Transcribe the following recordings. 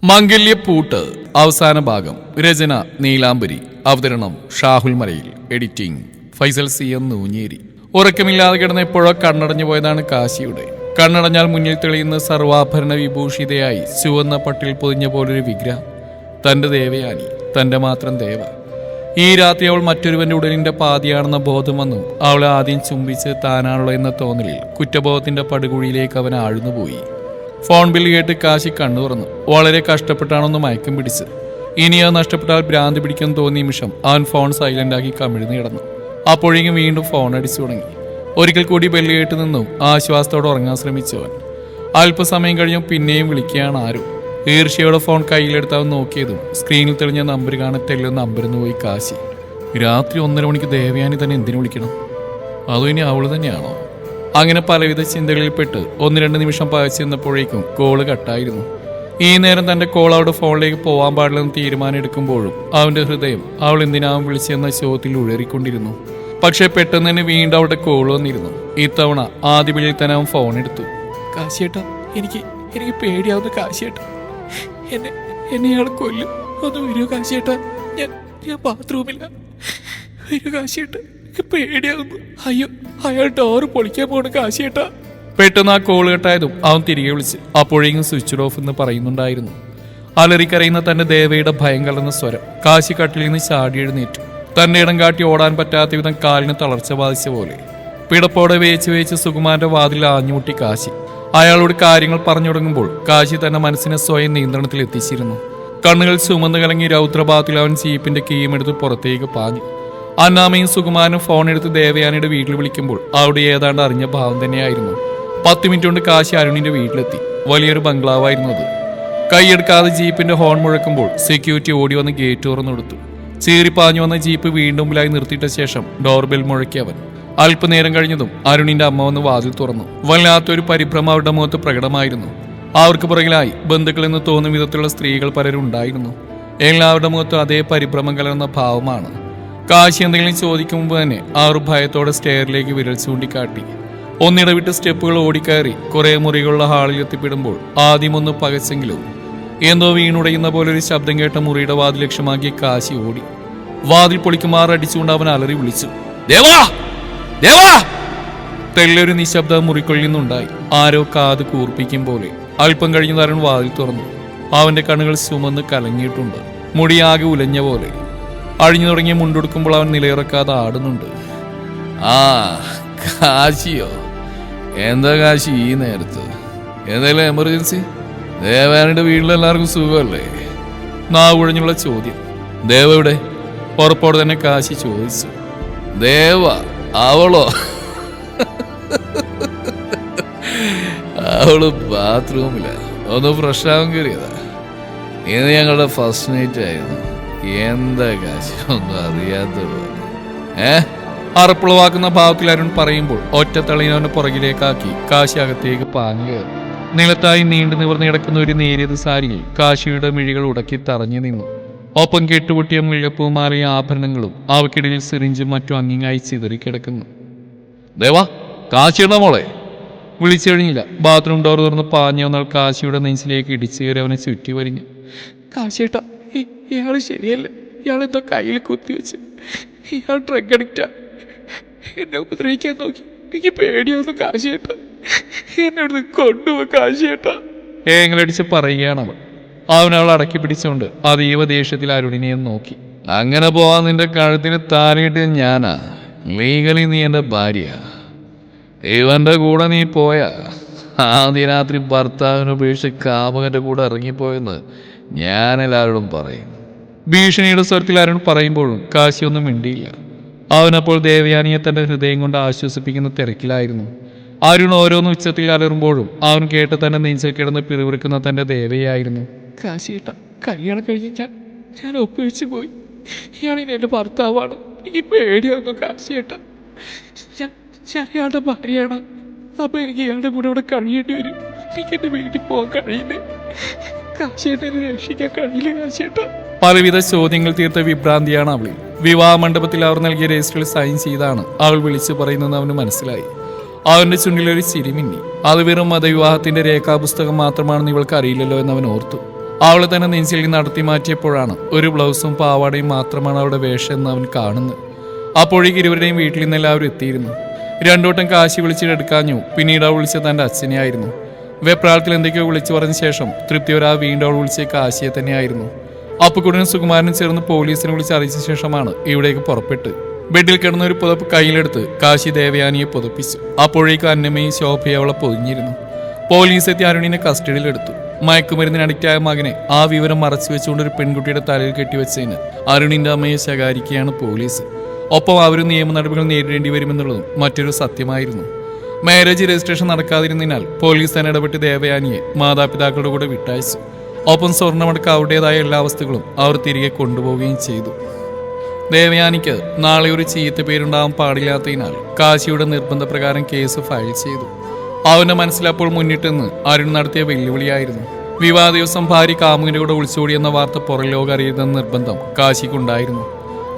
മംഗല്യപ്പൂട്ട് അവസാന ഭാഗം. രചന നീലാംബരി. അവതരണം ഷാഹുൽ മലയിൽ. Editing Faisal CM Noonjeri. ഉറക്കമില്ലാതെ കിടന്ന് എപ്പോഴോ കണ്ണടഞ്ഞു പോയതാണ് കാശിയുടെ. കണ്ണടഞ്ഞാൽ മുന്നിൽ തെളിയുന്ന സർവാഭരണ വിഭൂഷിതയായി ചുവന്ന പട്ടിൽ പൊതിഞ്ഞ പോലൊരു വിഗ്രഹം. തന്റെ ദേവയാനി, തന്റെ മാത്രം ദേവ. ഈ രാത്രി അവൾ മറ്റൊരുവന്റെ ഉടലിന്റെ പാതിയാണെന്ന ബോധം വന്നു അവളെ ആദ്യം ചുംബിച്ച് താനാണല്ലോ എന്ന തോന്നലിൽ കുറ്റബോധത്തിന്റെ പടുകുഴിയിലേക്ക് അവൻ ആഴ്ന്നുപോയി. ഫോൺ ബില്ല് കേട്ട് കാശി കണ്ണു തുറന്നു. വളരെ കഷ്ടപ്പെട്ടാണൊന്ന് മയക്കം പിടിച്ച്. ഇനി അത് നഷ്ടപ്പെട്ടാൽ ഭ്രാന്തി പിടിക്കുമെന്ന് തോന്നിയ നിമിഷം അവൻ ഫോൺ സൈലന്റാക്കി കമിഴ്ന്ന് കിടന്നു. അപ്പോഴേക്കും വീണ്ടും ഫോൺ അടിച്ചു തുടങ്ങി. ഒരിക്കൽ കൂടി ബെല്ല് കേട്ട് നിന്നും ആശ്വാസത്തോടെ ഉറങ്ങാൻ ശ്രമിച്ചു അവൻ. അല്പസമയം കഴിഞ്ഞു പിന്നെയും വിളിക്കുകയാണ് ആരോ. ഈർഷ്യയോടെ ഫോൺ കയ്യിലെടുത്ത് അവൻ നോക്കിയതും സ്ക്രീനിൽ തെളിഞ്ഞ നമ്പർ കാണത്തെല്ലാം നമ്പരെന്ന് പോയി കാശി. രാത്രി 1:30 മണിക്ക് ദേവയാനി തന്നെ എന്തിനു വിളിക്കണം? അതോ ഇനി അവള് തന്നെയാണോ? അങ്ങനെ പലവിധ ചിന്തകളിൽപ്പെട്ട് 1-2 നിമിഷം പകച്ചു നിന്നപ്പോഴേക്കും കോള് കട്ടായിരുന്നു. ഈ നേരം തന്റെ കോൾ അവളുടെ ഫോണിലേക്ക് പോകാൻ പാടില്ലെന്ന് തീരുമാനം എടുക്കുമ്പോഴും അവന്റെ ഹൃദയം അവൾ എന്തിനാവും വിളിച്ചെന്ന ചോദ്യത്തിൽ ഉഴറിക്കൊണ്ടിരുന്നു. പക്ഷെ പെട്ടെന്ന് തന്നെ വീണ്ടും അവിടെ കോൾ വന്നിരുന്നു. ഇത്തവണ ആദ്യ വിളിയിൽ തന്നെ അവൻ ഫോൺ എടുത്തു. കാശിയേട്ടാ, എനിക്ക് പേടിയാവുന്നു കാശിയേട്ടാ. എന്നെ ഇയാൾ കൊല്ലും. ഒന്ന് വരൂ കാശിയേട്ടാ, ഞാൻ ബാത്റൂമില്ല. വരൂ കാശിയേട്ടാ, പേടിയാവുന്നു. അയ്യോ, അയാൾ ഡോറ് പൊളിക്കാൻ പോണ കാശിയേട്ടാ. പെട്ടെന്ന് ആ കോൾ കെട്ടായതും അവൻ തിരികെ വിളിച്ച്. അപ്പോഴേക്കും സ്വിച്ച് ഓഫ് എന്ന് പറയുന്നുണ്ടായിരുന്നു. അലറിക്കരയുന്ന തന്റെ ദേവയുടെ ഭയം കലർന്ന സ്വരം. കാശി കട്ടിലിൽ നിന്ന് ചാടി എഴുന്നേറ്റു. തന്റെ ഇടം കാട്ടി ഓടാൻ പറ്റാത്ത വിധം കാലിന് തളർച്ച ബാധിച്ച പോലെ പിടപ്പോടെ വേച്ച് സുകുമാരന്റെ വാതിൽ ആഞ്ഞുമുട്ടി കാശി. അയാളോട് കാര്യങ്ങൾ പറഞ്ഞു തുടങ്ങുമ്പോൾ കാശി തന്റെ മനസ്സിനെ സ്വയം നിയന്ത്രണത്തിൽ എത്തിച്ചിരുന്നു. കണ്ണുകൾ ചുമന്ന് കലങ്ങി രൗദ്രഭാവത്തിൽ അവൻ ജീപ്പിന്റെ കീമെടുത്ത് പുറത്തേക്ക് പാഞ്ഞു. അന്നാമയും സുകുമാരനും ഫോൺ എടുത്ത് ദേവയാനിയുടെ വീട്ടിൽ വിളിക്കുമ്പോൾ അവിടെ ഏതാണ്ട് അറിഞ്ഞ ഭാവം തന്നെയായിരുന്നു. 10 മിനിറ്റ് കൊണ്ട് കാശി അരുണിന്റെ വീട്ടിലെത്തി. വലിയൊരു ബംഗ്ലാവായിരുന്നു അത്. കൈയെടുക്കാതെ ജീപ്പിന്റെ ഹോൺ മുഴക്കുമ്പോൾ സെക്യൂരിറ്റി ഓടി വന്ന് ഗേറ്റ് തുറന്നെടുത്തു. ചീറിപ്പാഞ്ഞു വന്ന ജീപ്പ് വീണ്ടും മുമ്പിലായി നിർത്തിയിട്ട ശേഷം ഡോർബെൽ മുഴക്കി അവൻ. അല്പനേരം കഴിഞ്ഞതും അരുണിന്റെ അമ്മ വന്ന് വാതിൽ തുറന്നു. വല്ലാത്തൊരു പരിഭ്രമം അവരുടെ മുഖത്ത് പ്രകടമായിരുന്നു. അവർക്ക് പുറകിലായി ബന്ധുക്കൾ എന്ന് തോന്നുന്ന വിധത്തിലുള്ള സ്ത്രീകൾ പലരും ഉണ്ടായിരുന്നു. എല്ലാവരുടെ മുഖത്തും അതേ പരിഭ്രമം കലർന്ന ഭാവമാണ്. കാശി എന്തെങ്കിലും ചോദിക്കും മുമ്പ് തന്നെ അവർ ഭയത്തോടെ സ്റ്റെയറിലേക്ക് വിരൽ ചൂണ്ടിക്കാട്ടി. ഒന്നിടവിട്ട് സ്റ്റെപ്പുകൾ ഓടിക്കയറി കുറെ മുറികളുള്ള ഹാളിൽ എത്തിപ്പെടുമ്പോൾ ആദ്യമൊന്ന് പകച്ചെങ്കിലും എന്തോ വീണുടയുന്ന പോലെ ഒരു ശബ്ദം കേട്ട മുറിയുടെ വാതിൽ ലക്ഷ്യമാക്കി കാശി ഓടി. വാതിൽ പൊളിക്കുമാർ അടിച്ചുകൊണ്ട് അവൻ അലറി വിളിച്ചു, ദേവാ ദേവാ. തെല്ലൊരു നിശബ്ദ മുറിക്കുള്ളിൽ നിന്നുണ്ടായി. ആരോ കാത് കൂർപ്പിക്കും പോലെ. അല്പം കഴിഞ്ഞ് തരുൺ വാതിൽ തുറന്നു. അവന്റെ കണ്ണുകൾ ചുമന്ന് കലങ്ങിയിട്ടുണ്ട്. മുടിയാകെ ഉലഞ്ഞ പോലെ. അഴിഞ്ഞു തുടങ്ങിയ മുണ്ടെടുക്കുമ്പോൾ അവൻ നിലയിറക്കാതെ ആടുന്നുണ്ട്. ആ കാശിയോ? എന്താ കാശി ഈ നേരത്ത്? എന്തെങ്കിലും എമർജൻസി? ദേവയാനിയുടെ വീട്ടിലെല്ലാവർക്കും സുഖമല്ലേ? നാവുഴഞ്ഞുള്ള ചോദ്യം. ദേവ എവിടെ? ഉറപ്പോടെ തന്നെ കാശി ചോദിച്ചു. ദേവ അവളോ? അവള് ബാത്റൂമില. ഒന്ന് ഫ്രഷ് ആവാൻ കയറിയതാ. ഇന്ന് ഞങ്ങളുടെ ഫസ്റ്റ് നൈറ്റ് ആയിരുന്നു. എന്താ കാശി ഒന്നും അറിയാത്തത്? അറപ്പുളവാക്കുന്ന ഭാവത്തിൽ അരുൺ പറയുമ്പോൾ ഒറ്റത്തളിനവന്റെ പുറകിലേക്കാക്കി കാശി അകത്തേക്ക് പാഞ്ഞു കയറി. നിലത്തായി നീണ്ടു നിവർന്നു കിടക്കുന്ന ഒരു നേരിയത് സാരിയിൽ കാശിയുടെ മിഴികൾ ഉടക്കി തറഞ്ഞു നിന്നു. ഒപ്പം കെട്ടുപൊട്ടിയ മുല്ലപ്പൂമാലയും ആഭരണങ്ങളും അവക്കിടയിൽ സിറിഞ്ചും മറ്റും അങ്ങിങ്ങായി ചിതറിക്കിടക്കുന്നു. ദേവാ, കാശിയുടെ മോളെ വിളിച്ചു കഴിഞ്ഞില്ല. ബാത്റൂം ഡോർ തുറന്ന് പാഞ്ഞു വന്നാൽ കാശിയുടെ നെഞ്ചിലേക്ക് ഇടിച്ചു കയറി അവനെ ചുറ്റി വരിഞ്ഞു. കാശിയേട്ടാ, ഇയാള് ശരിയല്ല. ഇയാളെന്തോ കയ്യിൽ കുത്തിവെച്ച്. ഇയാൾ ഡ്രഗ് അഡിക്റ്റാ. എന്നെ ഉപദ്രവിക്കാൻ നോക്കി. എനിക്ക് പേടിയാവുന്നു കാശിയേട്ടാ. എന്നോട് കൊണ്ടുപോ കാശിയേട്ടാ. ഏങ്ങളടിച്ച് പറയുകയാണ് അവൾ. അവനവൾ അടക്കി പിടിച്ചുകൊണ്ട് അതീവ ദേഷ്യത്തിൽ അരുണിനെ നോക്കി. അങ്ങനെ പോവാൻ നിന്റെ കഴുത്തിന് താരയിട്ട് ഞാനാ. ലീഗലി നീ എൻ്റെ ഭാര്യ. ഇവന്റെ കൂടെ നീ പോയാ ആദ്യ രാത്രി ഭർത്താവിനെ ഉപേക്ഷിച്ച് കാമുകന്റെ കൂടെ ഇറങ്ങിപ്പോയെന്ന് ഞാൻ എല്ലാവരോടും പറയും. ഭീഷണിയുടെ സ്വരത്തിൽ അരുൺ പറയുമ്പോഴും കാശിയൊന്നും മിണ്ടിയില്ല. അവനപ്പോൾ ദേവയാനിയെ തന്റെ ഹൃദയം കൊണ്ട് ആശ്വസിപ്പിക്കുന്ന തിരക്കിലായിരുന്നു. അരുൺ ഓരോന്ന് ഉച്ചത്തിൽ അലറുമ്പോഴും അവൻ കേട്ട് തന്നെ നെഞ്ചിൽ കിടന്ന് പിറുവിറുക്കുന്ന തന്റെ ദേവയായിരുന്നു. കാശിയേട്ട, കല്യാണം കഴിഞ്ഞ് ഞാൻ ഒപ്പിവെച്ച് പോയി. ഇയാളിന് എൻ്റെ ഭർത്താവാണ്. ഈ പേടിയായിരുന്നു കാശിയേട്ട. ഞാൻ ഇയാളുടെ ഭാര്യയാണ്. അപ്പൊ എനിക്ക് ഇയാളുടെ കൂടെ ഇവിടെ കഴിയേണ്ടി വരും. എനിക്ക് എൻ്റെ വീട്ടിൽ പോകാൻ കഴിയില്ലേ? കാശിയേട്ടനെ രക്ഷിക്കാൻ കഴിയില്ല കാശിയേട്ട. പലവിധ ചോദ്യങ്ങൾ തീർത്ത വിഭ്രാന്തിയാണ് അവളിൽ. വിവാഹ മണ്ഡപത്തിൽ അവർ നൽകിയ രജിസ്റ്ററിൽ സൈൻ ചെയ്താണ് അവൾ വിളിച്ചു പറയുന്നതെന്ന് അവന് മനസ്സിലായി. അവന്റെ ചുണ്ടിലൊരു ചിരിമിന്നി. അത് വെറും മതവിവാഹത്തിന്റെ രേഖാപുസ്തകം മാത്രമാണെന്ന് ഇവൾക്ക് അറിയില്ലല്ലോ എന്നവൻ ഓർത്തു. അവളെ തന്നെ നെഞ്ചിൽ നടത്തി മാറ്റിയപ്പോഴാണ് ഒരു ബ്ലൗസും പാവാടയും മാത്രമാണ് അവിടെ വേഷം എന്ന് അവൻ കാണുന്നത്. അപ്പോഴേക്ക് ഇരുവരുടെയും വീട്ടിൽ നിന്ന് എല്ലാവരും എത്തിയിരുന്നു. രണ്ടോട്ടം കാശി വിളിച്ചിട്ട് എടുക്കാഞ്ഞു. പിന്നീട് അവൾ വിളിച്ചത് തൻ്റെ അച്ഛനെ ആയിരുന്നു. വെപ്രാളത്തിൽ എന്തൊക്കെയോ വിളിച്ചു പറഞ്ഞ ശേഷം തൃപ്തിയോരാ വീണ്ടും അവൾ വിളിച്ച കാശിയെ തന്നെയായിരുന്നു. അപ്പുക്കുട്ടനും സുകുമാരനും ചേർന്ന് പോലീസിനെ വിളിച്ച് അറിയിച്ച ശേഷമാണ് ഇവിടേക്ക് പുറപ്പെട്ട് ബെഡിൽ കിടന്ന ഒരു പുതപ്പ് കയ്യിലെടുത്ത് കാശി ദേവയാനിയെ പുതപ്പിച്ചു. അപ്പോഴേക്കും അന്നമ്മയും ശോഭയെ അവളെ പൊതിഞ്ഞിരുന്നു. പോലീസ് എത്തി അരുണിനെ കസ്റ്റഡിയിലെടുത്തു. മയക്കുമരുന്നിന് അഡിക്റ്റായ മകനെ ആ വിവരം മറച്ചു വെച്ചുകൊണ്ട് ഒരു പെൺകുട്ടിയുടെ തലയിൽ കെട്ടിവെച്ചതിന് അരുണിന്റെ അമ്മയെ ശകാരിക്കുകയാണ് പോലീസ്. ഒപ്പം അവരും നിയമ നടപടികൾ നേരിടേണ്ടി വരുമെന്നുള്ളതും മറ്റൊരു സത്യമായിരുന്നു. മാരേജ് രജിസ്ട്രേഷൻ നടക്കാതിരുന്നതിനാൽ പോലീസ് തന്നെ ഇടപെട്ട് ദേവയാനിയെ മാതാപിതാക്കളുടെ കൂടെ വിട്ടയച്ചു. ഒപ്പം സ്വർണ്ണമടക്കം അവരുടേതായ എല്ലാ വസ്തുക്കളും അവർ തിരികെ കൊണ്ടുപോവുകയും ചെയ്തു. ദേവയാനിക്ക് നാളെ ഒരു ചീത്ത പേരുണ്ടാവാൻ പാടില്ലാത്തതിനാൽ കാശിയുടെ നിർബന്ധപ്രകാരം കേസ് ഫയൽ ചെയ്തു. അവന്റെ മനസ്സിലപ്പോൾ മുന്നിട്ടെന്ന് അരുൺ നടത്തിയ വെല്ലുവിളിയായിരുന്നു. വിവാഹ ദിവസം ഭാര്യ കാമുകിന്റെ കൂടെ ഒളിച്ചോടിയെന്ന വാർത്ത പുറം ലോകം അറിയുന്ന നിർബന്ധം കാശിക്കുണ്ടായിരുന്നു.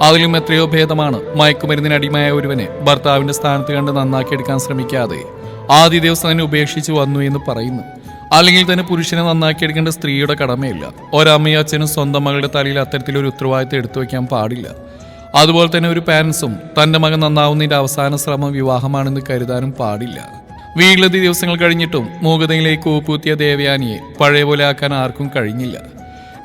അതിലും എത്രയോ ഭേദമാണ് മയക്കുമരുന്നിന് അടിമയായ ഒരുവനെ ഭർത്താവിന്റെ സ്ഥാനത്ത് കണ്ട് നന്നാക്കിയെടുക്കാൻ ശ്രമിക്കാതെ ആദ്യ ദിവസം തന്നെ ഉപേക്ഷിച്ചു വന്നു എന്ന് പറയുന്നു. അല്ലെങ്കിൽ തന്നെ പുരുഷനെ നന്നാക്കിയെടുക്കേണ്ട സ്ത്രീയുടെ കടമയില്ല. ഒരമ്മയും അച്ഛനും സ്വന്തം മകളുടെ തലയിൽ അത്തരത്തിലൊരു ഉത്തരവാദിത്തം എടുത്തു വയ്ക്കാൻ പാടില്ല. അതുപോലെ തന്നെ ഒരു പാരൻസും തന്റെ മകൻ നന്നാവുന്നതിന്റെ അവസാന ശ്രമം വിവാഹമാണെന്ന് കരുതാനും പാടില്ല. വീട്ടിലെത്തി ദിവസങ്ങൾ കഴിഞ്ഞിട്ടും മൂകതയിലേക്ക് ഊപ്പൂത്തിയ ദേവയാനിയെ പഴയ പോലെ ആക്കാൻ ആർക്കും കഴിഞ്ഞില്ല.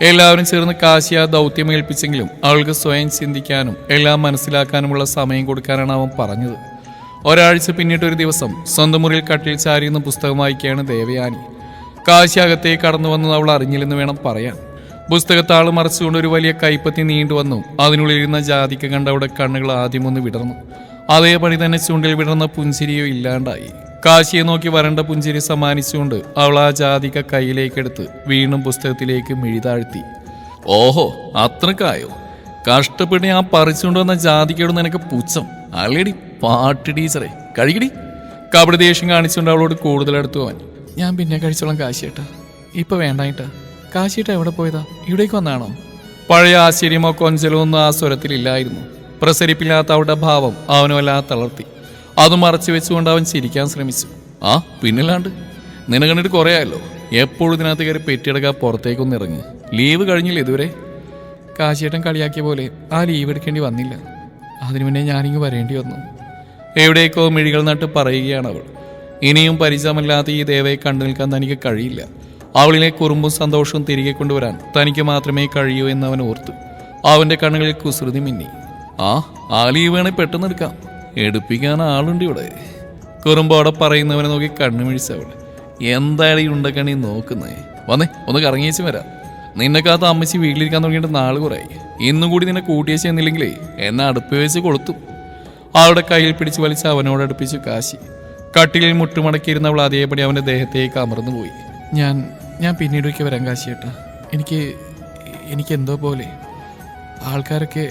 എല്ലാവരും ചേർന്ന് കാശിയ ദൗത്യം ഏൽപ്പിച്ചെങ്കിലും അവൾക്ക് സ്വയം ചിന്തിക്കാനും എല്ലാം മനസ്സിലാക്കാനുമുള്ള സമയം കൊടുക്കാനാണ് അവൻ പറഞ്ഞത്. ഒരാഴ്ച പിന്നിട്ട് ഒരു ദിവസം സ്വന്തം മുറിയിൽ കട്ടിൽ ചാരിയുന്ന പുസ്തകം വായിക്കുകയാണ് ദേവയാനി. കാശി അകത്തേക്ക് കടന്നു വന്നത് അവൾ അറിഞ്ഞില്ലെന്ന് വേണം പറയാൻ. പുസ്തകത്താൾ മറച്ചുകൊണ്ട് ഒരു വലിയ കൈപ്പത്തി നീണ്ടുവന്നു. അതിനുള്ളിലിരുന്ന ജാതിക്ക കണ്ട് അവിടെ കണ്ണുകൾ ആദ്യമൊന്ന് വിടർന്നു. അതേപടി തന്നെ ചുണ്ടിൽ വിടർന്ന പുഞ്ചിരിയോ ഇല്ലാണ്ടായി. കാശിയെ നോക്കി വരണ്ട പുഞ്ചിരി സമ്മാനിച്ചുകൊണ്ട് അവൾ ആ ജാതിക കയ്യിലേക്കെടുത്ത് വീണ്ടും പുസ്തകത്തിലേക്ക് മിഴിതാഴ്ത്തി. ഓഹോ, അത്രക്കായോ? കഷ്ടപ്പെട്ട് ഞാൻ പറിച്ചുകൊണ്ട് വന്ന ജാതിക്കയോട് നിനക്ക് പുച്ഛം അല്ലേടി പാട്ട് ടീച്ചറെ? കഴിക്കടി. കബഡി ദേഷ്യം കാണിച്ചുകൊണ്ട് അവളോട് കൂടുതൽ അടുത്തു പോവാൻ. ഞാൻ പിന്നെ കഴിച്ചോളാം കാശിയേട്ടാ, ഇപ്പൊ വേണ്ടായിട്ടാ. കാശിയേട്ടാ എവിടെ പോയതാ? ഇവിടേക്ക് വന്നാണോ? പഴയ ആശ്ചര്യമോ കൊഞ്ചലോ ഒന്നും ആ സ്വരത്തിലില്ലായിരുന്നു. പ്രസരിപ്പില്ലാത്ത അവളുടെ ഭാവം അവനും വല്ലാതെ തളർത്തി. അത് മറച്ചു വെച്ചുകൊണ്ട് അവൻ ചിരിക്കാൻ ശ്രമിച്ചു. ആ പിന്നില്ലാണ്ട്, നിന്നെ കണ്ടിട്ട് കുറേ ആയല്ലോ. എപ്പോഴും ഇതിനകത്ത് കയറി പെറ്റിയെടുക്കാൻ പുറത്തേക്കൊന്ന് ഇറങ്ങി. ലീവ് കഴിഞ്ഞില്ല ഇതുവരെ? കാശിയേട്ടൻ കളിയാക്കിയ പോലെ ആ ലീവ് എടുക്കേണ്ടി വന്നില്ല. അതിനു മുന്നേ ഞാനിങ്ങ് വരേണ്ടി വന്നു. എവിടേക്കോ മിഴികൾ നട്ട് പറയുകയാണ് അവൾ. ഇനിയും പരിചയമില്ലാത്ത ഈ ദേവയെ കണ്ടു നിൽക്കാൻ തനിക്ക് കഴിയില്ല. അവളിലെ കുറുമ്പും സന്തോഷവും തിരികെ കൊണ്ടുവരാൻ തനിക്ക് മാത്രമേ കഴിയൂ എന്ന് അവൻ ഓർത്തു. അവന്റെ കണ്ണുകളിൽ കുസൃതി മിന്നി. ആ ലീവ് വേണേ പെട്ടെന്ന് എടുക്കാം, എടുപ്പിക്കാൻ ആളുണ്ട് ഇവിടെ. കുറുമ്പോടെ പറയുന്നവനെ നോക്കി കണ്ണുമിഴിച്ചവൾ. എന്തായാലും ഈ ഉണ്ടക്കണി നോക്കുന്നേ. വന്നേ ഒന്ന് കറങ്ങിയേച്ചും വരാം. നിന്നെക്കാത്ത അമ്മച്ചി വീട്ടിലിരിക്കാൻ തുടങ്ങിയിട്ട് നാൾ കുറയായി. ഇന്നും കൂടി നിന്നെ കൂട്ടിയേച്ച് എന്നില്ലെങ്കിലേ എന്നെ അടുപ്പ് വെച്ച് കൊളുത്തും. അവളുടെ കയ്യിൽ പിടിച്ച് വലിച്ച് അവനോട് അടുപ്പിച്ചു കാശി. കട്ടിലിൽ മുട്ടുമടക്കിയിരുന്നവൾ അതേപടി അവന്റെ ദേഹത്തേക്ക് അമർന്നുപോയി. ഞാൻ പിന്നീടൊക്കെ വരാം കാശിയേട്ടാ. എനിക്ക് എന്തോ പോലെ ആൾക്കാരൊക്കെ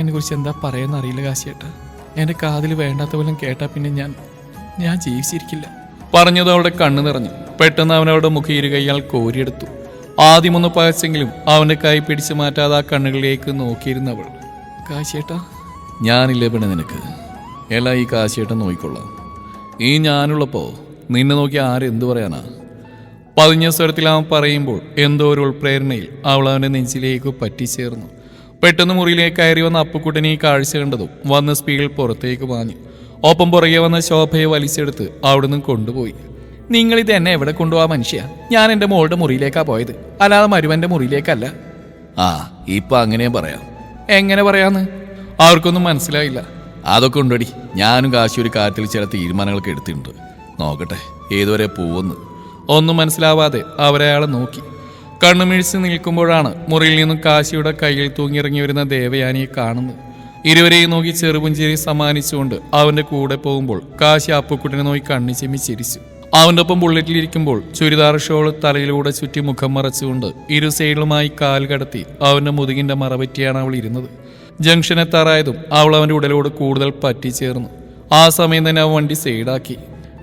എന്നെ കുറിച്ച് എന്താ പറയാന്ന് അറിയില്ല കാശിയേട്ടാ. എൻ്റെ കാതിൽ വേണ്ടാത്ത പോലും കേട്ടാ പിന്നെ ഞാൻ ജീവിച്ചിരിക്കില്ല. പറഞ്ഞത് അവളുടെ കണ്ണു നിറഞ്ഞു. പെട്ടെന്ന് അവൻ അവളുടെ മുഖം ഇരു കൈയാൽ കോരിയെടുത്തു. ആദ്യമൊന്ന് പകച്ചെങ്കിലും അവന്റെ കൈ പിടിച്ചു മാറ്റാതെ ആ കണ്ണുകളിലേക്ക് നോക്കിയിരുന്നവൾ. കാശിയേട്ടാ, ഞാനില്ലേ പെണ്ണ് നിനക്ക്? എല്ലാം ഈ കാശിയേട്ടൻ നോക്കിക്കൊള്ളാം. ഈ ഞാനുള്ളപ്പോ നിന്നെ നോക്കി ആരെന്തു പറയാനാ? പതിഞ്ഞ സ്വരത്തിൽ അവൻ പറയുമ്പോൾ എന്തോ ഒരു ഉൾപ്രേരണയിൽ അവൾ അവന്റെ നെഞ്ചിലേക്ക് പറ്റിച്ചേർന്നു. പെട്ടെന്ന് മുറിയിലേക്ക് കയറി വന്ന അപ്പുക്കുട്ടനെ ഈ കാഴ്ച കണ്ടതും വന്ന സ്പീഡിൽ പുറത്തേക്ക് പാഞ്ഞു. ഒപ്പം പുറകെ വന്ന ശോഭയെ വലിച്ചെടുത്ത് അവിടുന്ന് കൊണ്ടുപോയി. നിങ്ങളിത് എന്നെ എവിടെ കൊണ്ടുപോകാൻ മനുഷ്യ? ഞാൻ എൻ്റെ മോളുടെ മുറിയിലേക്കാ പോയത്, അല്ലാതെ മരുവന്റെ മുറിയിലേക്കല്ല. ഇപ്പൊ അങ്ങനെ പറയാം. എങ്ങനെ പറയാന്ന് അവർക്കൊന്നും മനസ്സിലായില്ല. അതൊക്കെ ഉണ്ടടി, ഞാനും കാശി ഒരു കാര്യത്തിൽ ചില തീരുമാനങ്ങളൊക്കെ എടുത്തിട്ടുണ്ട്. നോക്കട്ടെ ഏതുവരെ പോവെന്ന്. ഒന്നും മനസ്സിലാവാതെ അവരയാളെ നോക്കി. കണ്ണുമിഴിച്ച് നിൽക്കുമ്പോഴാണ് മുറിയിൽ നിന്നും കാശിയുടെ കയ്യിൽ തൂങ്ങിയിറങ്ങി വരുന്ന ദേവയാനിയെ കാണുന്നത്. ഇരുവരെയും നോക്കി ചെറുപുഞ്ചേരി സമ്മാനിച്ചുകൊണ്ട് അവന്റെ കൂടെ പോകുമ്പോൾ കാശി അപ്പുക്കുട്ടിനെ നോക്കി കണ്ണി ചെമ്മി ചിരിച്ചു. അവന്റെ ഒപ്പം ബുള്ളറ്റിലിരിക്കുമ്പോൾ ചുരിദാർ ഷോൾ തലയിലൂടെ ചുറ്റി മുഖം മറച്ചുകൊണ്ട് ഇരു സൈഡിലുമായി കാൽ കടത്തി അവന്റെ മുതുകിന്റെ മറപറ്റിയാണ് അവൾ ഇരുന്നത്. ജംഗ്ഷൻ എത്താറായതും അവൾ അവന്റെ ഉടലോട് കൂടുതൽ പറ്റിച്ചേർന്നു. ആ സമയം തന്നെ അവൻ വണ്ടി സൈഡാക്കി.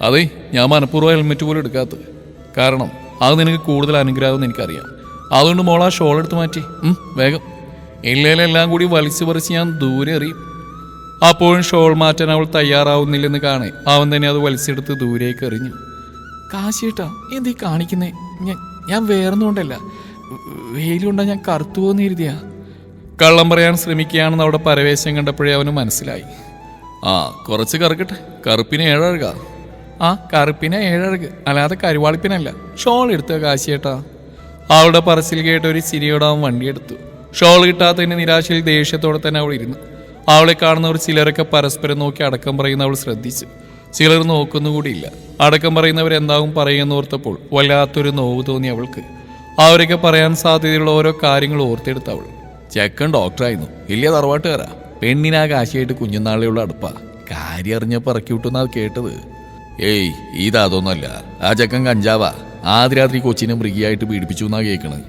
അതെ, ഞാൻ മനഃപൂർവ്വം ഹെൽമെറ്റ് പോലും എടുക്കാത്തത്. കാരണം അത് നിനക്ക് കൂടുതൽ അനുഗ്രഹമെന്ന് എനിക്കറിയാം. അതുകൊണ്ട് മോളാ ഷോൾ എടുത്ത് മാറ്റി വേഗം. ഇല്ലേലെല്ലാം കൂടി വലിച്ചു പറിച്ച് ഞാൻ ദൂരെ എറിയും. അപ്പോഴും ഷോൾ മാറ്റാൻ അവൾ തയ്യാറാവുന്നില്ലെന്ന് കാണേ അവൻ തന്നെ അത് വലിച്ചെടുത്ത് ദൂരേക്ക് എറിഞ്ഞു. കാശിയേട്ടാ, എന്തീ കാണിക്കുന്നേ? ഞാൻ വേറൊന്നുകൊണ്ടല്ല, വെയിലുണ്ടാ ഞാൻ കറുത്തു പോന്ന് കരുതിയാ. കള്ളം പറയാൻ ശ്രമിക്കുകയാണെന്ന് അവിടെ പരവേശം കണ്ടപ്പോഴേ അവന് മനസ്സിലായി. ആ കുറച്ച് കറുക്കട്ടെ, കറുപ്പിന് 7 അഴക. ആ കറുപ്പിനെ 7 അഴക്, അല്ലാതെ കരുവാളിപ്പിനല്ല. ഷോൾ എടുത്ത കാശിയേട്ടാ. അവളുടെ പറച്ചിൽ കേട്ട് ഒരു ചിരിയോടെ അവൻ വണ്ടിയെടുത്തു. ഷോൾ കിട്ടാത്തതിന്റെ നിരാശയിൽ ദേഷ്യത്തോടെ തന്നെ അവൾ ഇരുന്നു. അവളെ കാണുന്നവർ ചിലരൊക്കെ പരസ്പരം നോക്കി അടക്കം പറയുന്ന അവൾ ശ്രദ്ധിച്ചു. ചിലർ നോക്കുന്നുകൂടിയില്ല. അടക്കം പറയുന്നവരെന്താവും പറയുമെന്നോർത്തപ്പോൾ വല്ലാത്തൊരു നോവ് തോന്നി അവൾക്ക്. അവരൊക്കെ പറയാൻ സാധ്യതയുള്ള ഓരോ കാര്യങ്ങൾ ഓർത്തെടുത്ത അവൾ. ചെക്കൻ ഡോക്ടറായിരുന്നു, വലിയ തറവാട്ടുകാരാ. പെണ്ണിനാ കാശിയായിട്ട് കുഞ്ഞുനാളിലുള്ള അടുപ്പാ. കാര്യം അറിഞ്ഞപ്പോൾ ഇറക്കി വിട്ടുന്നാ കേട്ടത്. ഏയ് ഇതൊന്നുമല്ല, ആ ചെക്കൻ കഞ്ചാവാ. ആദ്യ രാത്രി കൊച്ചിനെ മൃഗിയായിട്ട് പീഡിപ്പിച്ചു എന്നാ കേൾക്കണത്.